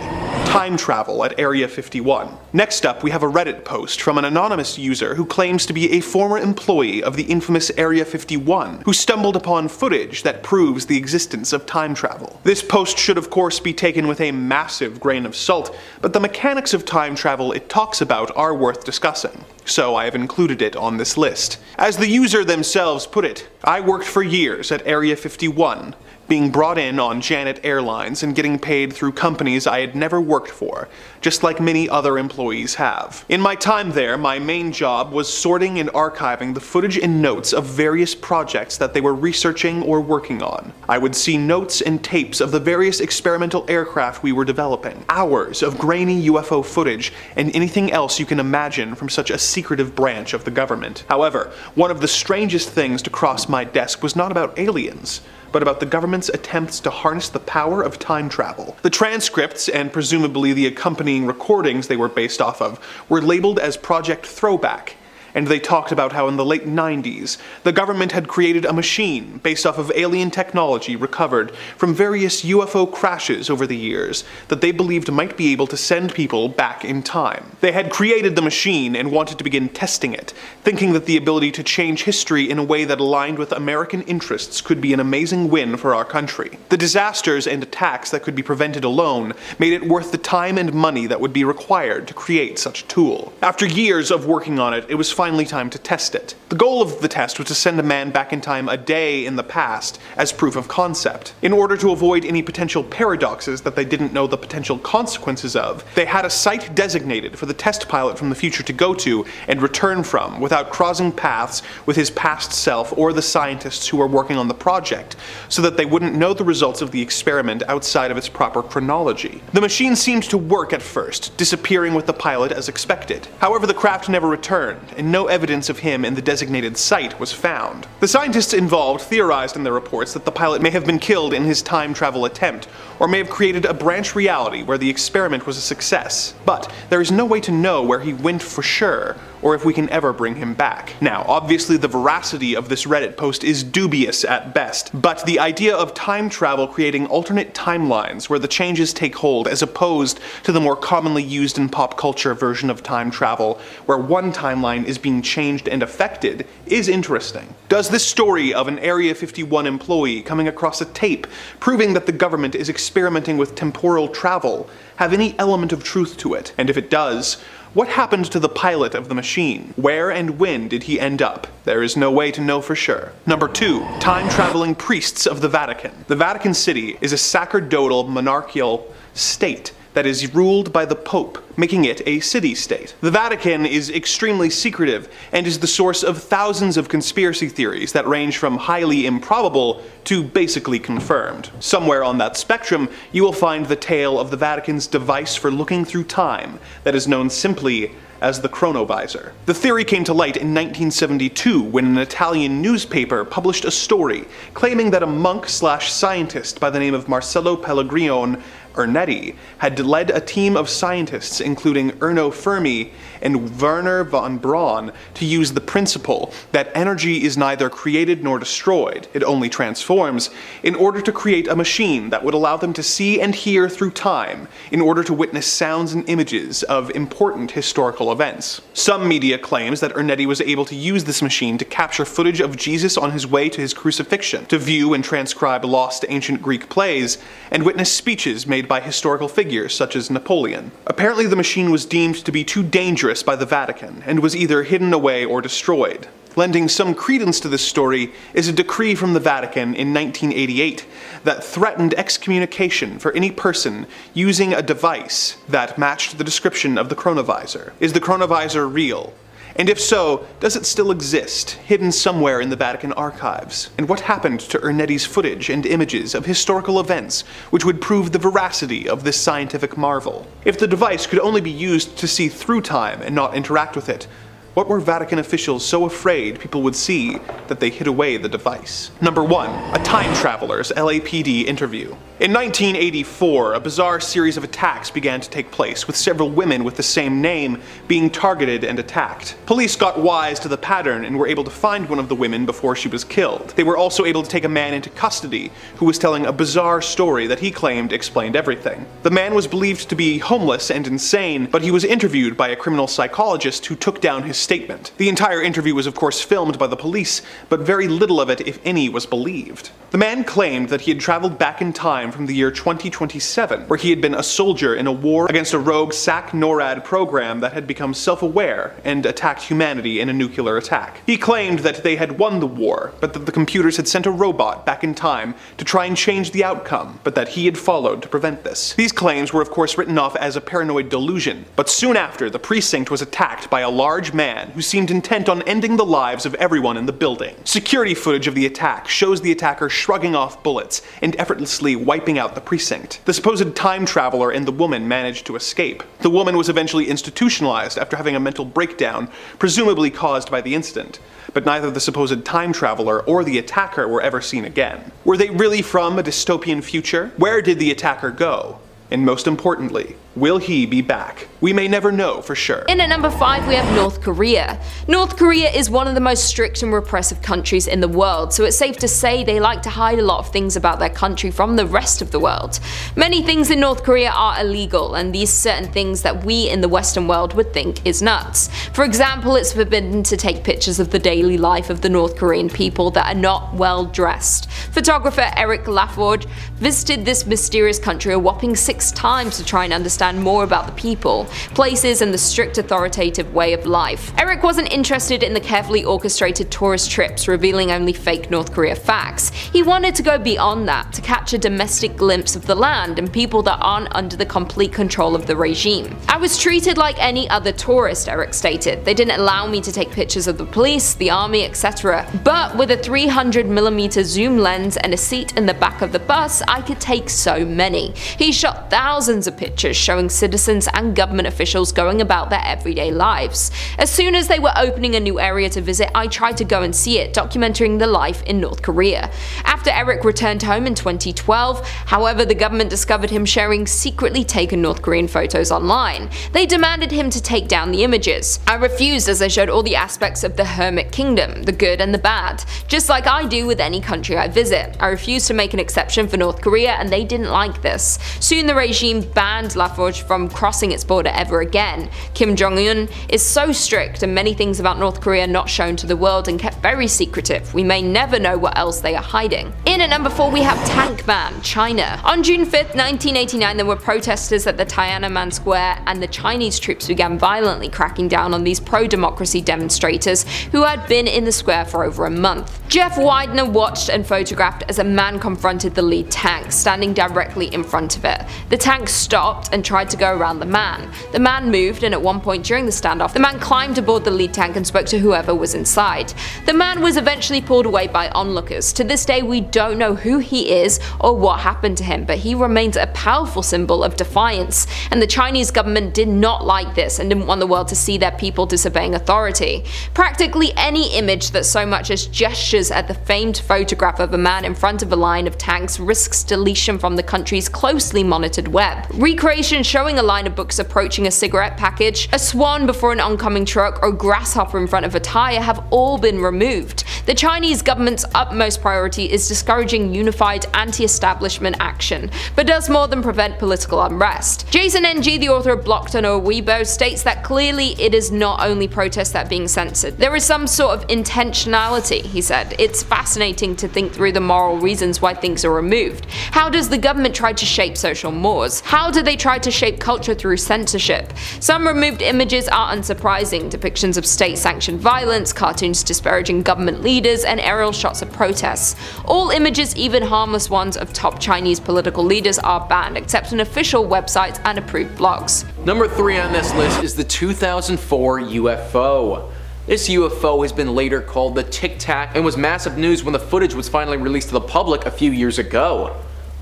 Time travel at Area 51. Next up, we have a Reddit post from an anonymous user who claims to be a former employee of the infamous Area 51, who stumbled upon footage that proves the existence of time travel. This post should of course be taken with a massive grain of salt, but the mechanics of time travel it talks about are worth discussing, so I have included it on this list. As the user themselves put it, I worked for years at Area 51, being brought in on Janet Airlines and getting paid through companies I had never worked for, just like many other employees have. In my time there, my main job was sorting and archiving the footage and notes of various projects that they were researching or working on. I would see notes and tapes of the various experimental aircraft we were developing, hours of grainy UFO footage, and anything else you can imagine from such a secretive branch of the government. However, one of the strangest things to cross my desk was not about aliens, but about the government's attempts to harness the power of time travel. The transcripts, and presumably the accompanying recordings they were based off of, were labeled as Project Throwback, and they talked about how in the late 90s, the government had created a machine based off of alien technology recovered from various UFO crashes over the years that they believed might be able to send people back in time. They had created the machine and wanted to begin testing it, thinking that the ability to change history in a way that aligned with American interests could be an amazing win for our country. The disasters and attacks that could be prevented alone made it worth the time and money that would be required to create such a tool. After years of working on it, it was finally time to test it. The goal of the test was to send a man back in time a day in the past as proof of concept. In order to avoid any potential paradoxes that they didn't know the potential consequences of, they had a site designated for the test pilot from the future to go to and return from without crossing paths with his past self or the scientists who were working on the project, so that they wouldn't know the results of the experiment outside of its proper chronology. The machine seemed to work at first, disappearing with the pilot as expected. However, the craft never returned, and no evidence of him in the designated site was found. The scientists involved theorized in their reports that the pilot may have been killed in his time travel attempt, or may have created a branch reality where the experiment was a success. But there is no way to know where he went for sure, or if we can ever bring him back. Now, obviously the veracity of this Reddit post is dubious at best, but the idea of time travel creating alternate timelines where the changes take hold as opposed to the more commonly used in pop culture version of time travel, where one timeline is being changed and affected, is interesting. Does this story of an Area 51 employee coming across a tape proving that the government is experimenting with temporal travel have any element of truth to it? And if it does, what happened to the pilot of the machine? Where and when did he end up? There is no way to know for sure. Number 2. Time-traveling priests of the Vatican. The Vatican City is a sacerdotal monarchical state that is ruled by the Pope, making it a city-state. The Vatican is extremely secretive and is the source of thousands of conspiracy theories that range from highly improbable to basically confirmed. Somewhere on that spectrum, you will find the tale of the Vatican's device for looking through time that is known simply as the Chronovisor. The theory came to light in 1972 when an Italian newspaper published a story claiming that a monk/scientist by the name of Marcello Pellegrino Ernetti had led a team of scientists including Erno Fermi and Werner von Braun to use the principle that energy is neither created nor destroyed, it only transforms, in order to create a machine that would allow them to see and hear through time in order to witness sounds and images of important historical events. Some media claims that Ernetti was able to use this machine to capture footage of Jesus on his way to his crucifixion, to view and transcribe lost ancient Greek plays, and witness speeches made by historical figures such as Napoleon. Apparently the machine was deemed to be too dangerous by the Vatican and was either hidden away or destroyed. Lending some credence to this story is a decree from the Vatican in 1988 that threatened excommunication for any person using a device that matched the description of the Chronovisor. Is the Chronovisor real? And if so, does it still exist, hidden somewhere in the Vatican archives? And what happened to Ernetti's footage and images of historical events which would prove the veracity of this scientific marvel? If the device could only be used to see through time and not interact with it, what were Vatican officials so afraid people would see that they hid away the device? Number 1. A time traveler's LAPD interview. In 1984, a bizarre series of attacks began to take place, with several women with the same name being targeted and attacked. Police got wise to the pattern and were able to find one of the women before she was killed. They were also able to take a man into custody who was telling a bizarre story that he claimed explained everything. The man was believed to be homeless and insane, but he was interviewed by a criminal psychologist who took down his statement. The entire interview was of course filmed by the police, but very little of it, if any, was believed. The man claimed that he had traveled back in time from the year 2027, where he had been a soldier in a war against a rogue SAC-NORAD program that had become self-aware and attacked humanity in a nuclear attack. He claimed that they had won the war, but that the computers had sent a robot back in time to try and change the outcome, but that he had followed to prevent this. These claims were of course written off as a paranoid delusion, but soon after, the precinct was attacked by a large man who seemed intent on ending the lives of everyone in the building. Security footage of the attack shows the attacker shrugging off bullets and effortlessly wiping out the precinct. The supposed time traveler and the woman managed to escape. The woman was eventually institutionalized after having a mental breakdown, presumably caused by the incident, but neither the supposed time traveler or the attacker were ever seen again. Were they really from a dystopian future? Where did the attacker go? And most importantly, will he be back? We may never know for sure. In at number 5 we have North Korea. North Korea is one of the most strict and repressive countries in the world, so it's safe to say they like to hide a lot of things about their country from the rest of the world. Many things in North Korea are illegal, and these certain things that we in the Western world would think is nuts. For example, it's forbidden to take pictures of the daily life of the North Korean people that are not well dressed. Photographer Eric Laforge visited this mysterious country a whopping 6 times to try and understand more about the people, places, and the strict authoritative way of life. Eric wasn't interested in the carefully orchestrated tourist trips revealing only fake North Korea facts. He wanted to go beyond that, to catch a domestic glimpse of the land and people that aren't under the complete control of the regime. I was treated like any other tourist, Eric stated. They didn't allow me to take pictures of the police, the army, etc. But with a 300mm zoom lens and a seat in the back of the bus, I could take so many. He shot thousands of pictures showing citizens and government officials going about their everyday lives. As soon as they were opening a new area to visit, I tried to go and see it, documenting the life in North Korea. After Eric returned home in 2012, however, the government discovered him sharing secretly taken North Korean photos online. They demanded him to take down the images. I refused, as they showed all the aspects of the Hermit Kingdom, the good and the bad, just like I do with any country I visit. I refused to make an exception for North Korea, and they didn't like this. Soon the regime banned Laforge from crossing its border ever again. Kim Jong-un is so strict, and many things about North Korea not shown to the world and kept very secretive. We may never know what else they are hiding. In at number 4 we have Tank Man, China. On June 5th, 1989, there were protesters at the Tiananmen Square, and the Chinese troops began violently cracking down on these pro-democracy demonstrators who had been in the square for over a month. Jeff Widener watched and photographed as a man confronted the lead tank, standing directly in front of it. The tank stopped and tried to go around the man. The man moved, and at one point during the standoff, the man climbed aboard the lead tank and spoke to whoever was inside. The man was eventually pulled away by onlookers. To this day, we don't know who he is or what happened to him, but he remains a powerful symbol of defiance, and the Chinese government did not like this and didn't want the world to see their people disobeying authority. Practically any image that so much as gestures at the famed photograph of a man in front of a line of tanks risks deletion from the country's closely monitored web. Recreations showing a line of books approaching a cigarette package, a swan before an oncoming truck, or grasshopper in front of a tire have all been removed. The Chinese government's utmost priority is discouraging unified anti-establishment action, but does more than prevent political unrest. Jason NG, the author of Blocked on Weibo, states that clearly it is not only protests that are being censored. There is some sort of intentionality, he said. It's fascinating to think through the moral reasons why things are removed. How does the government try to shape social mores? How do they try to shape culture through censorship? Some removed images are unsurprising, depictions of state-sanctioned violence, cartoons disparaging government leaders, and aerial shots of protests. All images, even harmless ones, of top Chinese political leaders are banned, except on official websites and approved blogs. Number 3 on this list is the 2004 UFO. This UFO has been later called the Tic Tac and was massive news when the footage was finally released to the public a few years ago.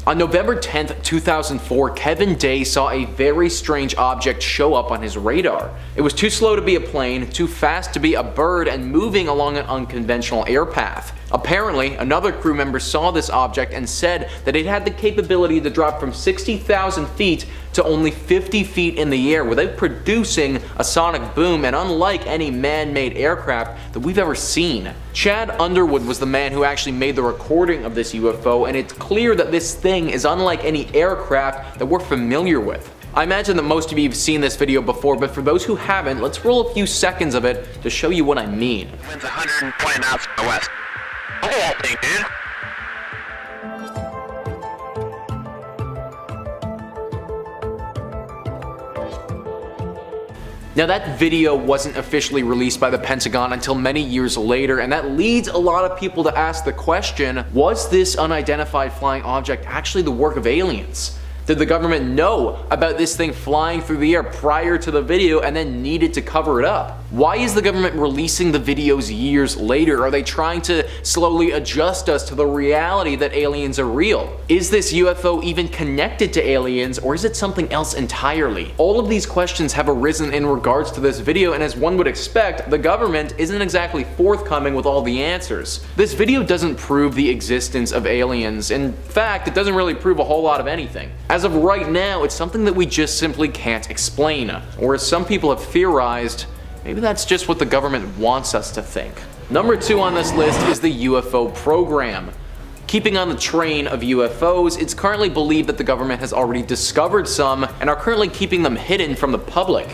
On November 10th, 2004, Kevin Day saw a very strange object show up on his radar. It was too slow to be a plane, too fast to be a bird, and moving along an unconventional air path. Apparently, another crew member saw this object and said that it had the capability to drop from 60,000 feet to only 50 feet in the air without producing a sonic boom, and unlike any man-made aircraft that we've ever seen. Chad Underwood was the man who actually made the recording of this UFO, and it's clear that this thing is unlike any aircraft that we're familiar with. I imagine that most of you have seen this video before, but for those who haven't, let's roll a few seconds of it to show you what I mean. Winds 120 miles to the west. Look at that thing, dude. Now, that video wasn't officially released by the Pentagon until many years later, and that leads a lot of people to ask the question, was this unidentified flying object actually the work of aliens? Did the government know about this thing flying through the air prior to the video and then needed to cover it up? Why is the government releasing the videos years later? Are they trying to slowly adjust us to the reality that aliens are real? Is this UFO even connected to aliens, or is it something else entirely? All of these questions have arisen in regards to this video, and as one would expect, the government isn't exactly forthcoming with all the answers. This video doesn't prove the existence of aliens. In fact, it doesn't really prove a whole lot of anything. As of right now, it's something that we just simply can't explain, or as some people have theorized, maybe that's just what the government wants us to think. Number 2 on this list is the UFO program. Keeping on the train of UFOs, it's currently believed that the government has already discovered some and are currently keeping them hidden from the public.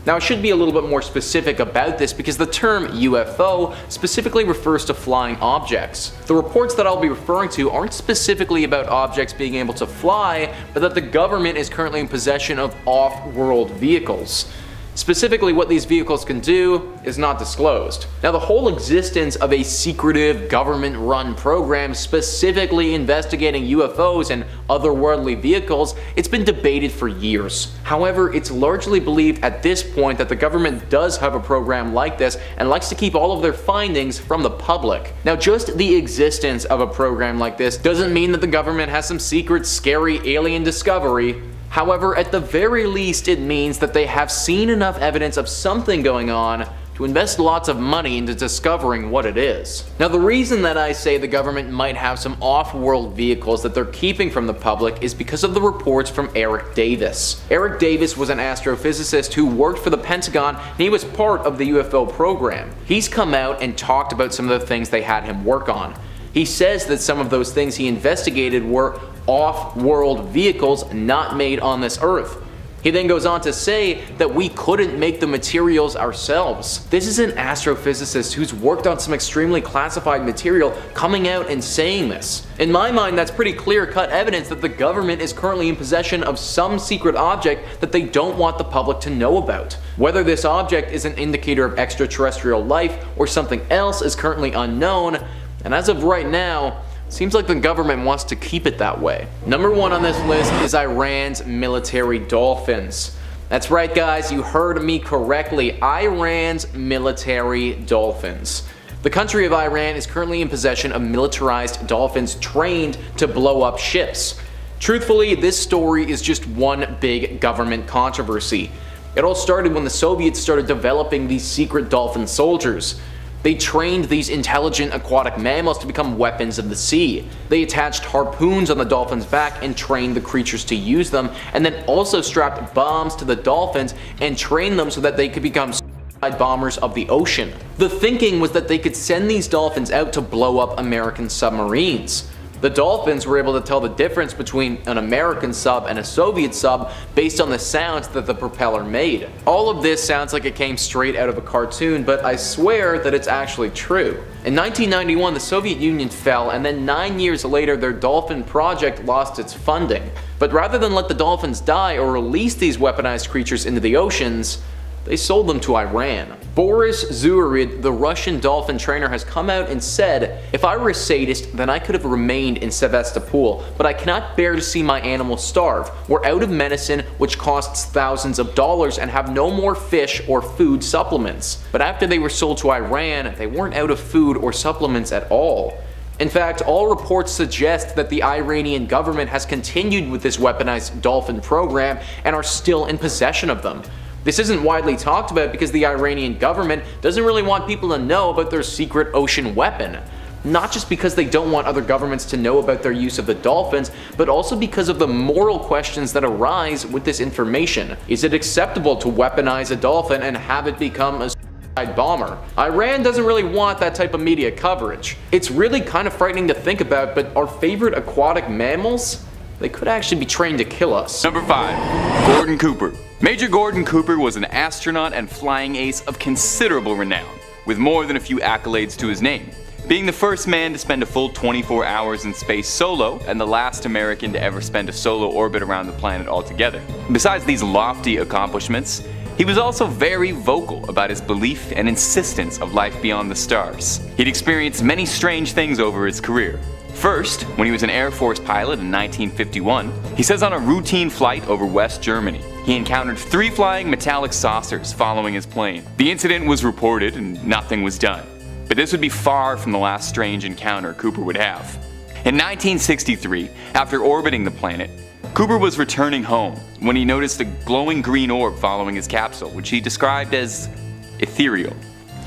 Now, I should be a little bit more specific about this because the term UFO specifically refers to flying objects. The reports that I'll be referring to aren't specifically about objects being able to fly, but that the government is currently in possession of off-world vehicles. Specifically, what these vehicles can do is not disclosed. Now, the whole existence of a secretive government-run program specifically investigating UFOs and otherworldly vehicles, it's been debated for years. However, it's largely believed at this point that the government does have a program like this and likes to keep all of their findings from the public. Now, just the existence of a program like this doesn't mean that the government has some secret, scary alien discovery. However, at the very least, it means that they have seen enough evidence of something going on to invest lots of money into discovering what it is. Now, the reason that I say the government might have some off-world vehicles that they're keeping from the public is because of the reports from Eric Davis. Eric Davis was an astrophysicist who worked for the Pentagon, and he was part of the UFO program. He's come out and talked about some of the things they had him work on. He says that some of those things he investigated were off-world vehicles not made on this Earth. He then goes on to say that we couldn't make the materials ourselves. This is an astrophysicist who's worked on some extremely classified material coming out and saying this. In my mind, that's pretty clear-cut evidence that the government is currently in possession of some secret object that they don't want the public to know about. Whether this object is an indicator of extraterrestrial life or something else is currently unknown, and as of right now, Seems like the government wants to keep it that way. Number 1 on this list is Iran's military dolphins. That's right guys, you heard me correctly, Iran's military dolphins. The country of Iran is currently in possession of militarized dolphins trained to blow up ships. Truthfully, this story is just one big government controversy. It all started when the Soviets started developing these secret dolphin soldiers. They trained these intelligent aquatic mammals to become weapons of the sea. They attached harpoons on the dolphin's back and trained the creatures to use them, and then also strapped bombs to the dolphins and trained them so that they could become bombers of the ocean. The thinking was that they could send these dolphins out to blow up American submarines. The dolphins were able to tell the difference between an American sub and a Soviet sub based on the sounds that the propeller made. All of this sounds like it came straight out of a cartoon, but I swear that it's actually true. In 1991, the Soviet Union fell, and then 9 years later their dolphin project lost its funding. But rather than let the dolphins die or release these weaponized creatures into the oceans, they sold them to Iran. Boris Zuharid, the Russian dolphin trainer, has come out and said, "If I were a sadist, then I could have remained in Sevastopol, but I cannot bear to see my animals starve. We're out of medicine, which costs thousands of dollars, and have no more fish or food supplements." But after they were sold to Iran, they weren't out of food or supplements at all. In fact, all reports suggest that the Iranian government has continued with this weaponized dolphin program and are still in possession of them. This isn't widely talked about because the Iranian government doesn't really want people to know about their secret ocean weapon. Not just because they don't want other governments to know about their use of the dolphins, but also because of the moral questions that arise with this information. Is it acceptable to weaponize a dolphin and have it become a suicide bomber? Iran doesn't really want that type of media coverage. It's really kind of frightening to think about, but our favorite aquatic mammals? They could actually be trained to kill us. Number 5. Gordon Cooper. Major Gordon Cooper was an astronaut and flying ace of considerable renown, with more than a few accolades to his name, being the first man to spend a full 24 hours in space solo and the last American to ever spend a solo orbit around the planet altogether. Besides these lofty accomplishments, he was also very vocal about his belief and insistence of life beyond the stars. He'd experienced many strange things over his career. First, when he was an Air Force pilot in 1951, he says on a routine flight over West Germany, he encountered 3 flying metallic saucers following his plane. The incident was reported and nothing was done. But this would be far from the last strange encounter Cooper would have. In 1963, after orbiting the planet, Cooper was returning home when he noticed a glowing green orb following his capsule, which he described as ethereal.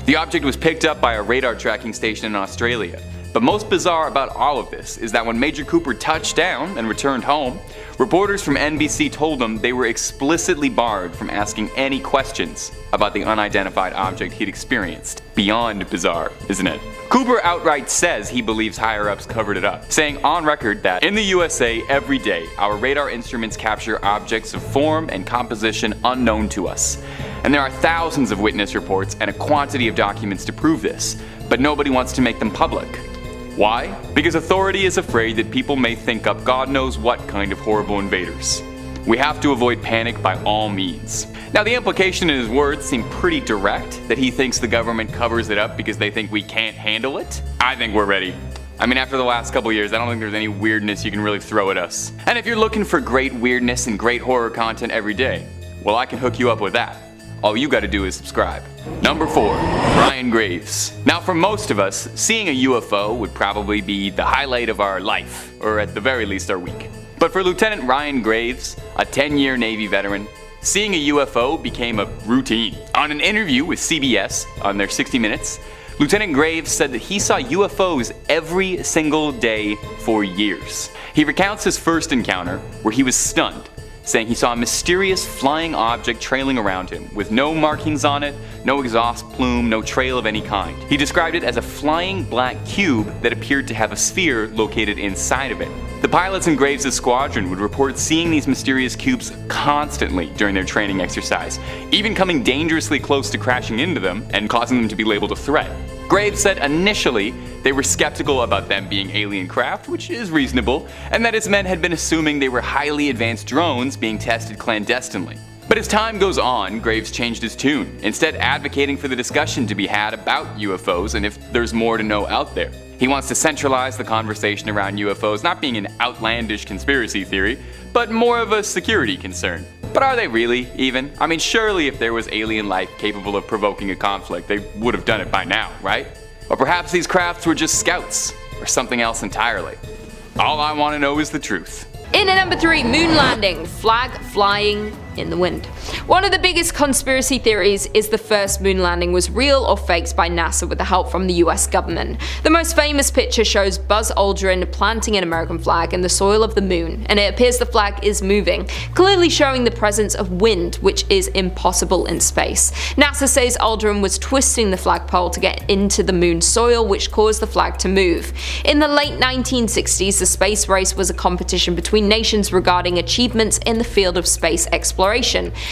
The object was picked up by a radar tracking station in Australia. But most bizarre about all of this is that when Major Cooper touched down and returned home, reporters from NBC told him they were explicitly barred from asking any questions about the unidentified object he'd experienced. Beyond bizarre, isn't it? Cooper outright says he believes higher-ups covered it up, saying on record that in the USA every day our radar instruments capture objects of form and composition unknown to us. And there are thousands of witness reports and a quantity of documents to prove this, but nobody wants to make them public. Why? Because authority is afraid that people may think up God knows what kind of horrible invaders. We have to avoid panic by all means. Now the implication in his words seem pretty direct, that he thinks the government covers it up because they think we can't handle it. I think we're ready. I mean, after the last couple years, I don't think there's any weirdness you can really throw at us. And if you're looking for great weirdness and great horror content every day, well, I can hook you up with that. All you gotta do is subscribe. Number 4. Brian Graves. Now for most of us, seeing a UFO would probably be the highlight of our life, or at the very least our week. But for Lieutenant Ryan Graves, a 10-year Navy veteran, seeing a UFO became a routine. On an interview with CBS on their 60 Minutes, Lieutenant Graves said that he saw UFOs every single day for years. He recounts his first encounter, where he was stunned, saying he saw a mysterious flying object trailing around him, with no markings on it, no exhaust plume, no trail of any kind. He described it as a flying black cube that appeared to have a sphere located inside of it. The pilots in Graves' squadron would report seeing these mysterious cubes constantly during their training exercise, even coming dangerously close to crashing into them and causing them to be labeled a threat. Graves said initially they were skeptical about them being alien craft, which is reasonable, and that his men had been assuming they were highly advanced drones being tested clandestinely. But as time goes on, Graves changed his tune, instead advocating for the discussion to be had about UFOs and if there's more to know out there. He wants to centralize the conversation around UFOs not being an outlandish conspiracy theory, but more of a security concern. But are they really, even? I mean, surely if there was alien life capable of provoking a conflict, they would have done it by now, right? Or perhaps these crafts were just scouts, or something else entirely. All I want to know is the truth. In at number 3, moon landing, flag flying in the wind. One of the biggest conspiracy theories is the first moon landing was real or faked by NASA with the help from the US government. The most famous picture shows Buzz Aldrin planting an American flag in the soil of the moon, and it appears the flag is moving, clearly showing the presence of wind, which is impossible in space. NASA says Aldrin was twisting the flagpole to get into the moon's soil, which caused the flag to move. In the late 1960s, the space race was a competition between nations regarding achievements in the field of space exploration,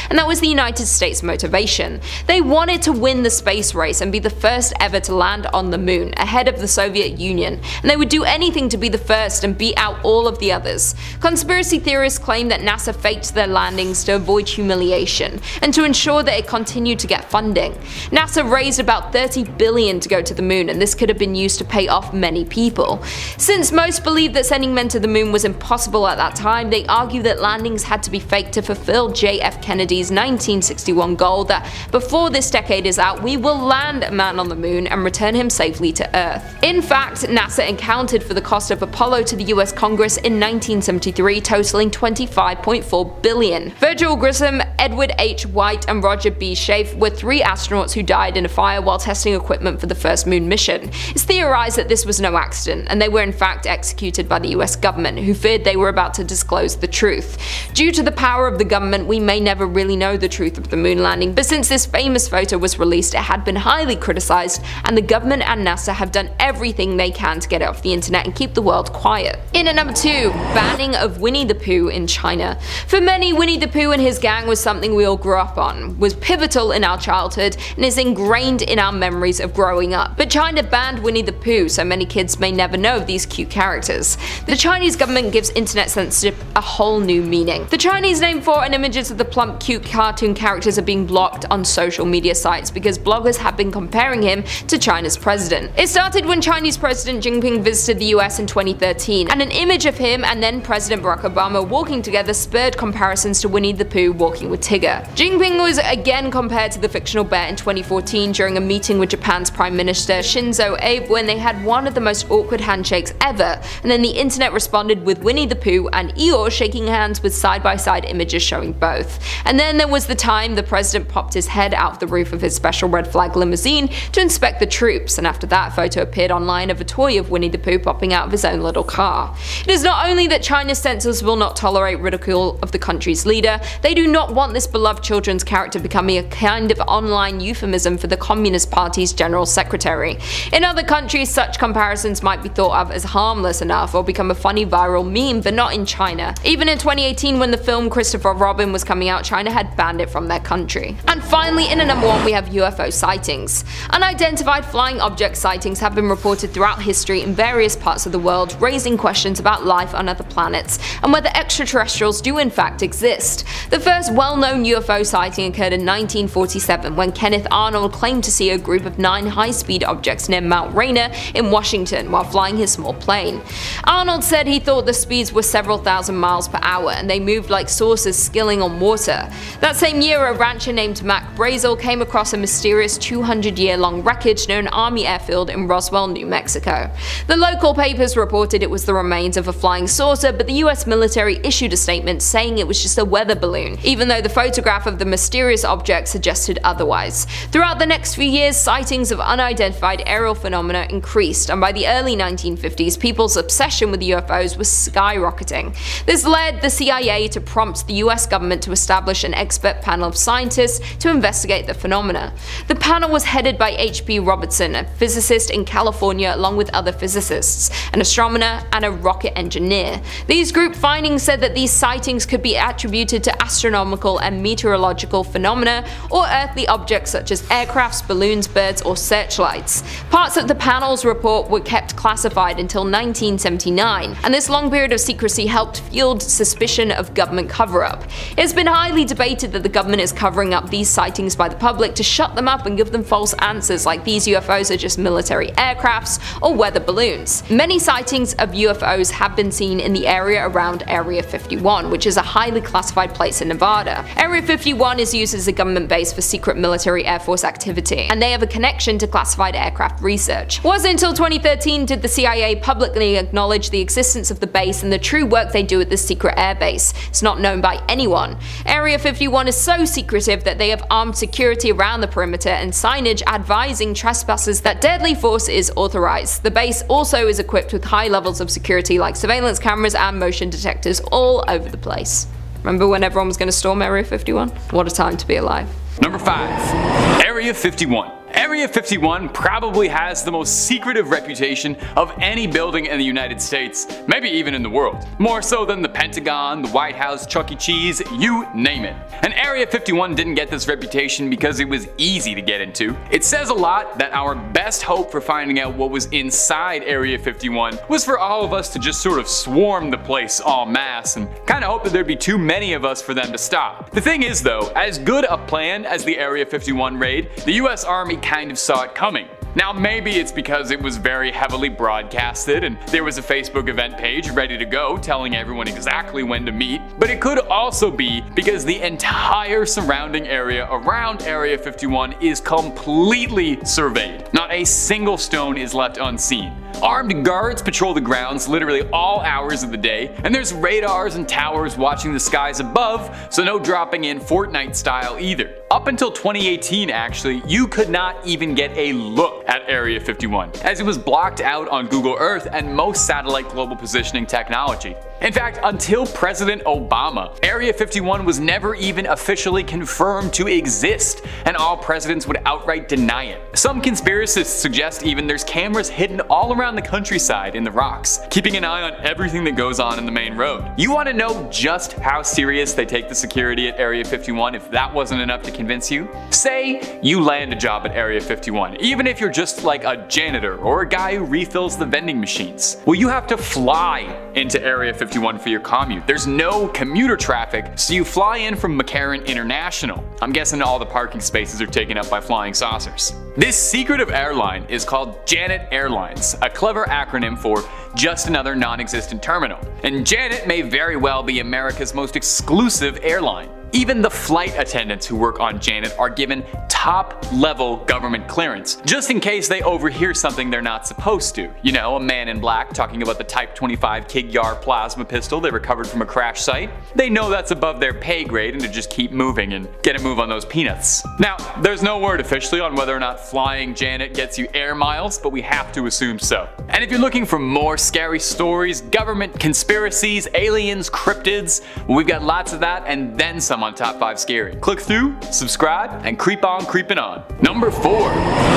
and that was the United States' motivation. They wanted to win the space race and be the first ever to land on the moon, ahead of the Soviet Union, and they would do anything to be the first and beat out all of the others. Conspiracy theorists claim that NASA faked their landings to avoid humiliation, and to ensure that it continued to get funding. NASA raised about $30 billion to go to the moon, and this could have been used to pay off many people. Since most believed that sending men to the moon was impossible at that time, they argue that landings had to be faked to fulfill J.F. Kennedy's 1961 goal that before this decade is out, we will land a man on the moon and return him safely to Earth. In fact, NASA accounted for the cost of Apollo to the US Congress in 1973, totaling $25.4 billion. Virgil Grissom, Edward H. White, and Roger B. Schaefer were 3 astronauts who died in a fire while testing equipment for the first moon mission. It's theorized that this was no accident, and they were in fact executed by the US government, who feared they were about to disclose the truth. Due to the power of the government, we may never really know the truth of the moon landing, but since this famous photo was released, it had been highly criticized, and the government and NASA have done everything they can to get it off the internet and keep the world quiet. In at number 2, banning of Winnie the Pooh in China. For many, Winnie the Pooh and his gang was something we all grew up on, was pivotal in our childhood, and is ingrained in our memories of growing up. But China banned Winnie the Pooh, so many kids may never know of these cute characters. The Chinese government gives internet censorship a whole new meaning. The Chinese name for and images of the plump, cute cartoon characters are being blocked on social media sites because bloggers have been comparing him to China's president. It started when Chinese President Jinping visited the US in 2013, and an image of him and then President Barack Obama walking together spurred comparisons to Winnie the Pooh walking with Tigger. Jinping was again compared to the fictional bear in 2014 during a meeting with Japan's Prime Minister Shinzo Abe, when they had one of the most awkward handshakes ever, and then the internet responded with Winnie the Pooh and Eeyore shaking hands with side-by-side images showing both. And then there was the time the president popped his head out of the roof of his special red flag limousine to inspect the troops, and after that, a photo appeared online of a toy of Winnie the Pooh popping out of his own little car. It is not only that China's censors will not tolerate ridicule of the country's leader, they do not want this beloved children's character becoming a kind of online euphemism for the Communist Party's general secretary. In other countries, such comparisons might be thought of as harmless enough or become a funny viral meme, but not in China. Even in 2018, when the film Christopher Robin was coming out, China had banned it from their country. And finally, in at number 1, we have UFO sightings. Unidentified flying object sightings have been reported throughout history in various parts of the world, raising questions about life on other planets and whether extraterrestrials do in fact exist. The first well-known UFO sighting occurred in 1947 when Kenneth Arnold claimed to see a group of 9 high-speed objects near Mount Rainier in Washington while flying his small plane. Arnold said he thought the speeds were several thousand miles per hour and they moved like saucers skilling on water. That same year, a rancher named Mac Brazel came across a mysterious 200-year-long wreckage near an army airfield in Roswell, New Mexico. The local papers reported it was the remains of a flying saucer, but the US military issued a statement saying it was just a weather balloon, even though the photograph of the mysterious object suggested otherwise. Throughout the next few years, sightings of unidentified aerial phenomena increased, and by the early 1950s, people's obsession with UFOs was skyrocketing. This led the CIA to prompt the US government to establish an expert panel of scientists to investigate the phenomena. The panel was headed by H.P. Robertson, a physicist in California, along with other physicists, an astronomer, and a rocket engineer. These group findings said that these sightings could be attributed to astronomical and meteorological phenomena or earthly objects such as aircrafts, balloons, birds, or searchlights. Parts of the panel's report were kept classified until 1979, and this long period of secrecy helped fuel suspicion of government cover-up. It's been highly debated that the government is covering up these sightings by the public to shut them up and give them false answers like these UFOs are just military aircrafts or weather balloons. Many sightings of UFOs have been seen in the area around Area 51, which is a highly classified place in Nevada. Area 51 is used as a government base for secret military Air Force activity, and they have a connection to classified aircraft research. It wasn't until 2013 did the CIA publicly acknowledge the existence of the base and the true work they do at this secret airbase. It's not known by anyone. Area 51 is so secretive that they have armed security around the perimeter and signage advising trespassers that deadly force is authorized. The base also is equipped with high levels of security like surveillance cameras and motion detectors all over the place. Remember when everyone was going to storm Area 51? What a time to be alive. Number 5. Area 51. Area 51 probably has the most secretive reputation of any building in the United States, maybe even in the world. More so than the Pentagon, the White House, Chuck E. Cheese, you name it. And Area 51 didn't get this reputation because it was easy to get into. It says a lot that our best hope for finding out what was inside Area 51 was for all of us to just sort of swarm the place en masse and kind of hope that there'd be too many of us for them to stop. The thing is though, as good a plan as the Area 51 raid, the US Army kind of saw it coming. Now maybe it's because it was very heavily broadcasted and there was a Facebook event page ready to go telling everyone exactly when to meet, but it could also be because the entire surrounding area around Area 51 is completely surveyed. Not a single stone is left unseen. Armed guards patrol the grounds literally all hours of the day, and there's radars and towers watching the skies above, so no dropping in Fortnite style either. Up until 2018 actually, you could not even get a look at Area 51, as it was blocked out on Google Earth and most satellite global positioning technology. In fact, until President Obama, Area 51 was never even officially confirmed to exist, and all presidents would outright deny it. Some conspiracists suggest even there's cameras hidden all around the countryside in the rocks, keeping an eye on everything that goes on in the main road. You want to know just how serious they take the security at Area 51 if that wasn't enough to convince you? Say you land a job at Area 51, even if you're just like a janitor or a guy who refills the vending machines. Well, you have to fly into Area 51 for your commute. There's no commuter traffic, so you fly in from McCarran International. I'm guessing all the parking spaces are taken up by flying saucers. This secretive airline is called Janet Airlines, a clever acronym for just another non-existent terminal. And Janet may very well be America's most exclusive airline. Even the flight attendants who work on Janet are given top-level government clearance, just in case they overhear something they're not supposed to. You know, a man in black talking about the Type 25 Kig-Yar plasma pistol they recovered from a crash site. They know that's above their pay grade and to just keep moving and get a move on those peanuts. Now, there's no word officially on whether or not flying Janet gets you air miles, but we have to assume so. And if you're looking for more scary stories, government conspiracies, aliens, cryptids, well, we've got lots of that and then some on Top 5 Scary. Click through, subscribe, and creep on creeping on. Number 4.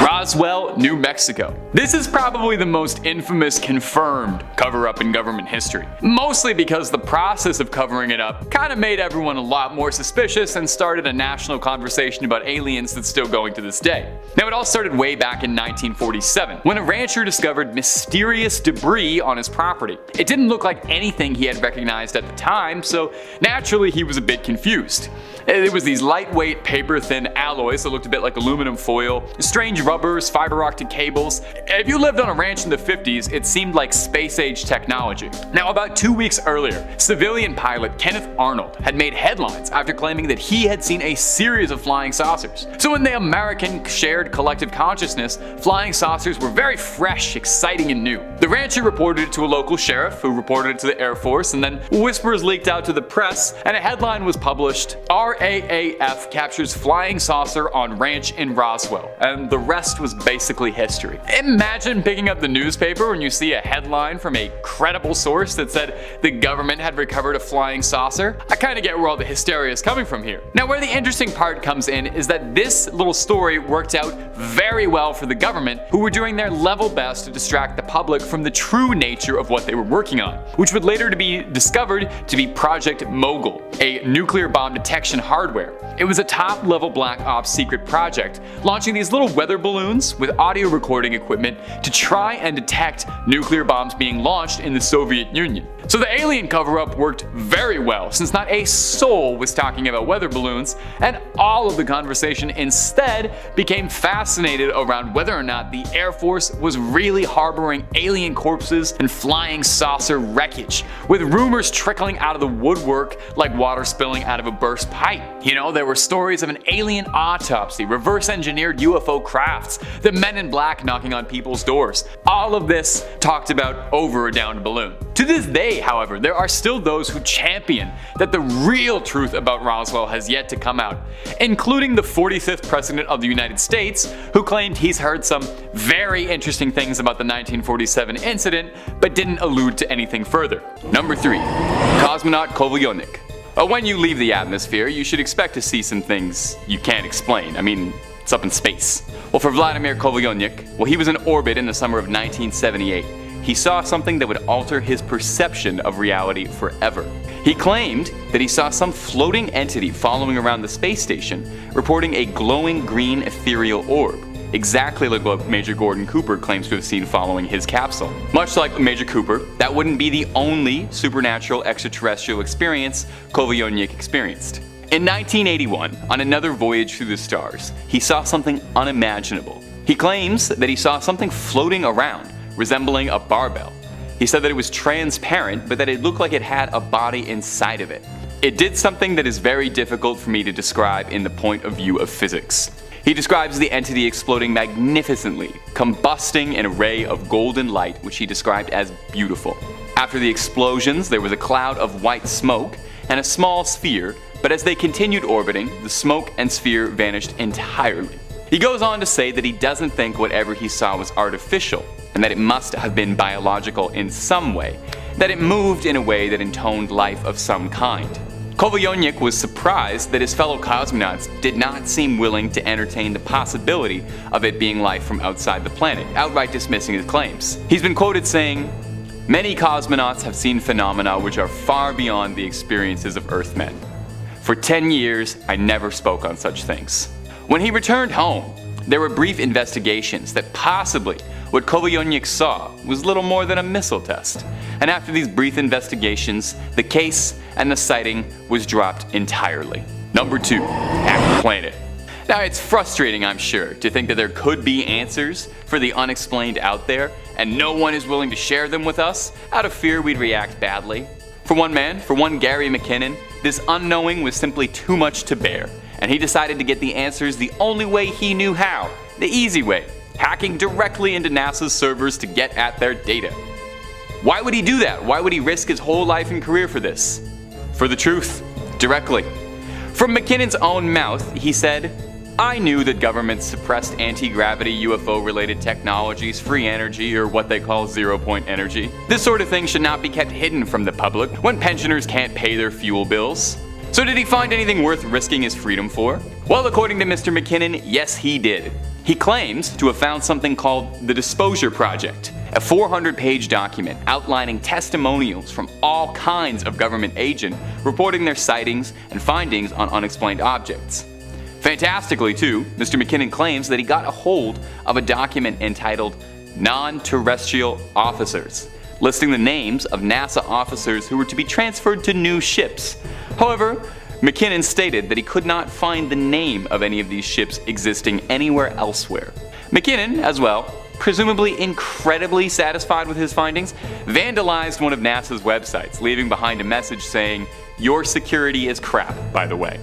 Roswell, New Mexico. This is probably the most infamous confirmed cover-up in government history. Mostly because the process of covering it up kind of made everyone a lot more suspicious and started a national conversation about aliens that's still going to this day. Now it all started way back in 1947, when a rancher discovered mysterious debris on his property. It didn't look like anything he had recognized at the time, so naturally he was a bit confused. It was these lightweight, paper-thin alloys that looked a bit like aluminum foil, strange rubbers, fiber optic cables. If you lived on a ranch in the 50s, it seemed like space-age technology. Now, about 2 weeks earlier, civilian pilot Kenneth Arnold had made headlines after claiming that he had seen a series of flying saucers. So in the American shared collective consciousness, flying saucers were very fresh, exciting, and new. The rancher reported it to a local sheriff, who reported it to the Air Force, and then whispers leaked out to the press, and a headline was published: RAAF captures flying saucer on ranch in Roswell. And the rest was basically history. Imagine picking up the newspaper when you see a headline from a credible source that said the government had recovered a flying saucer. I kind of get where all the hysteria is coming from here. Now, where the interesting part comes in is that this little story worked out very well for the government, who were doing their level best to distract the public from the true true nature of what they were working on, which would later to be discovered to be Project Mogul, a nuclear bomb detection hardware. It was a top-level Black Ops secret project, launching these little weather balloons with audio recording equipment to try and detect nuclear bombs being launched in the Soviet Union. So the alien cover-up worked very well, since not a soul was talking about weather balloons, and all of the conversation instead became fascinated around whether or not the Air Force was really harboring alien corpses and flying saucer wreckage, with rumors trickling out of the woodwork like water spilling out of a burst pipe. You know, there were stories of an alien autopsy, reverse-engineered UFO crafts, the Men in Black knocking on people's doors. All of this talked about over a downed balloon. To this day, however, there are still those who champion that the real truth about Roswell has yet to come out, including the 45th President of the United States, who claimed he's heard some very interesting things about the 1947 incident, but didn't allude to anything further. Number 3. Cosmonaut Kovalyonok. When you leave the atmosphere, you should expect to see some things you can't explain. I mean, it's up in space. Well, for Vladimir Kovalyonok, he was in orbit in the summer of 1978. He saw something that would alter his perception of reality forever. He claimed that he saw some floating entity following around the space station, reporting a glowing green ethereal orb, exactly like what Major Gordon Cooper claims to have seen following his capsule. Much like Major Cooper, that wouldn't be the only supernatural extraterrestrial experience Kovalyonok experienced. In 1981, on another voyage through the stars, he saw something unimaginable. He claims that he saw something floating around, resembling a barbell. He said that it was transparent, but that it looked like it had a body inside of it. It did something that is very difficult for me to describe in the point of view of physics. He describes the entity exploding magnificently, combusting an array of golden light, which he described as beautiful. After the explosions, there was a cloud of white smoke and a small sphere, but as they continued orbiting, the smoke and sphere vanished entirely. He goes on to say that he doesn't think whatever he saw was artificial, and that it must have been biological in some way, that it moved in a way that intoned life of some kind. Kovalyonok was surprised that his fellow cosmonauts did not seem willing to entertain the possibility of it being life from outside the planet, outright dismissing his claims. He's been quoted saying, "Many cosmonauts have seen phenomena which are far beyond the experiences of Earthmen. For 10 years, I never spoke on such things." When he returned home, there were brief investigations that possibly what Kovalyonok saw was little more than a missile test, and after these brief investigations, the case and the sighting was dropped entirely. Number 2. Hack Planet. Now, it's frustrating, I'm sure, to think that there could be answers for the unexplained out there, and no one is willing to share them with us, out of fear we'd react badly. For one Gary McKinnon, this unknowing was simply too much to bear, and he decided to get the answers the only way he knew how, the easy way, hacking directly into NASA's servers to get at their data. Why would he do that? Why would he risk his whole life and career for this? For the truth, directly. From McKinnon's own mouth, he said, "I knew that governments suppressed anti-gravity UFO-related technologies, free energy, or what they call zero-point energy. This sort of thing should not be kept hidden from the public when pensioners can't pay their fuel bills." So did he find anything worth risking his freedom for? Well, according to Mr. McKinnon, yes he did. He claims to have found something called the Disposure Project, a 400-page document outlining testimonials from all kinds of government agents reporting their sightings and findings on unexplained objects. Fantastically too, Mr. McKinnon claims that he got a hold of a document entitled Non-Terrestrial Officers, listing the names of NASA officers who were to be transferred to new ships. However, McKinnon stated that he could not find the name of any of these ships existing anywhere elsewhere. McKinnon, as well, presumably incredibly satisfied with his findings, vandalized one of NASA's websites, leaving behind a message saying, "Your security is crap, by the way."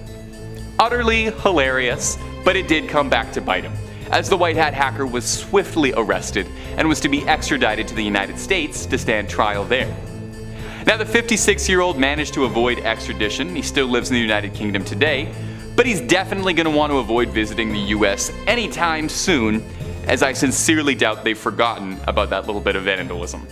Utterly hilarious, but it did come back to bite him, as the white hat hacker was swiftly arrested and was to be extradited to the United States to stand trial there. Now, the 56-year-old managed to avoid extradition. He still lives in the United Kingdom today, but he's definitely going to want to avoid visiting the US anytime soon, as I sincerely doubt they've forgotten about that little bit of vandalism.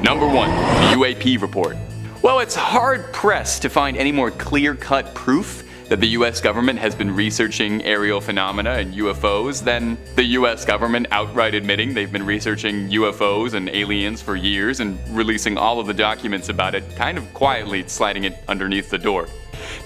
Number 1. The UAP report. Well, it's hard-pressed to find any more clear-cut proof that that the US government has been researching aerial phenomena and UFOs, then the US government outright admitting they've been researching UFOs and aliens for years and releasing all of the documents about it, kind of quietly sliding it underneath the door.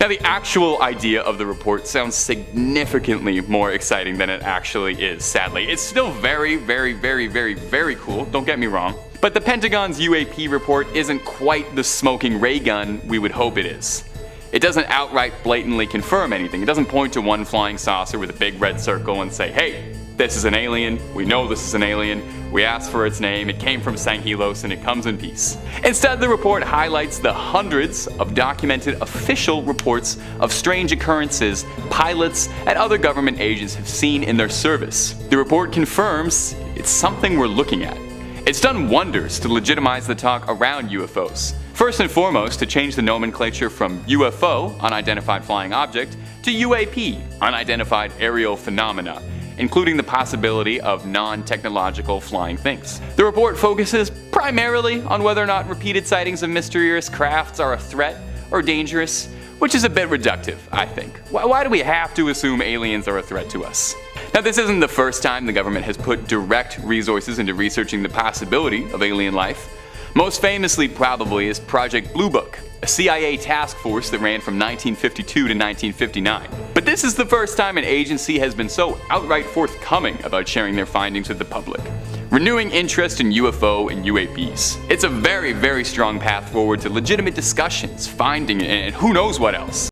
Now, the actual idea of the report sounds significantly more exciting than it actually is, sadly. It's still very, very, very, very, very cool, don't get me wrong. But the Pentagon's UAP report isn't quite the smoking ray gun we would hope it is. It doesn't outright blatantly confirm anything. It doesn't point to one flying saucer with a big red circle and say, hey, this is an alien, we know this is an alien, we asked for its name, it came from Sanhelos, and it comes in peace. Instead, the report highlights the hundreds of documented official reports of strange occurrences pilots and other government agents have seen in their service. The report confirms it's something we're looking at. It's done wonders to legitimize the talk around UFOs. First and foremost, to change the nomenclature from UFO, unidentified flying object, to UAP, unidentified aerial phenomena, including the possibility of non-technological flying things. The report focuses primarily on whether or not repeated sightings of mysterious crafts are a threat or dangerous, which is a bit reductive, I think. Why do we have to assume aliens are a threat to us? Now, this isn't the first time the government has put direct resources into researching the possibility of alien life. Most famously, probably, is Project Blue Book, a CIA task force that ran from 1952 to 1959. But this is the first time an agency has been so outright forthcoming about sharing their findings with the public, renewing interest in UFO and UAPs. It's a very, very strong path forward to legitimate discussions, finding, and who knows what else.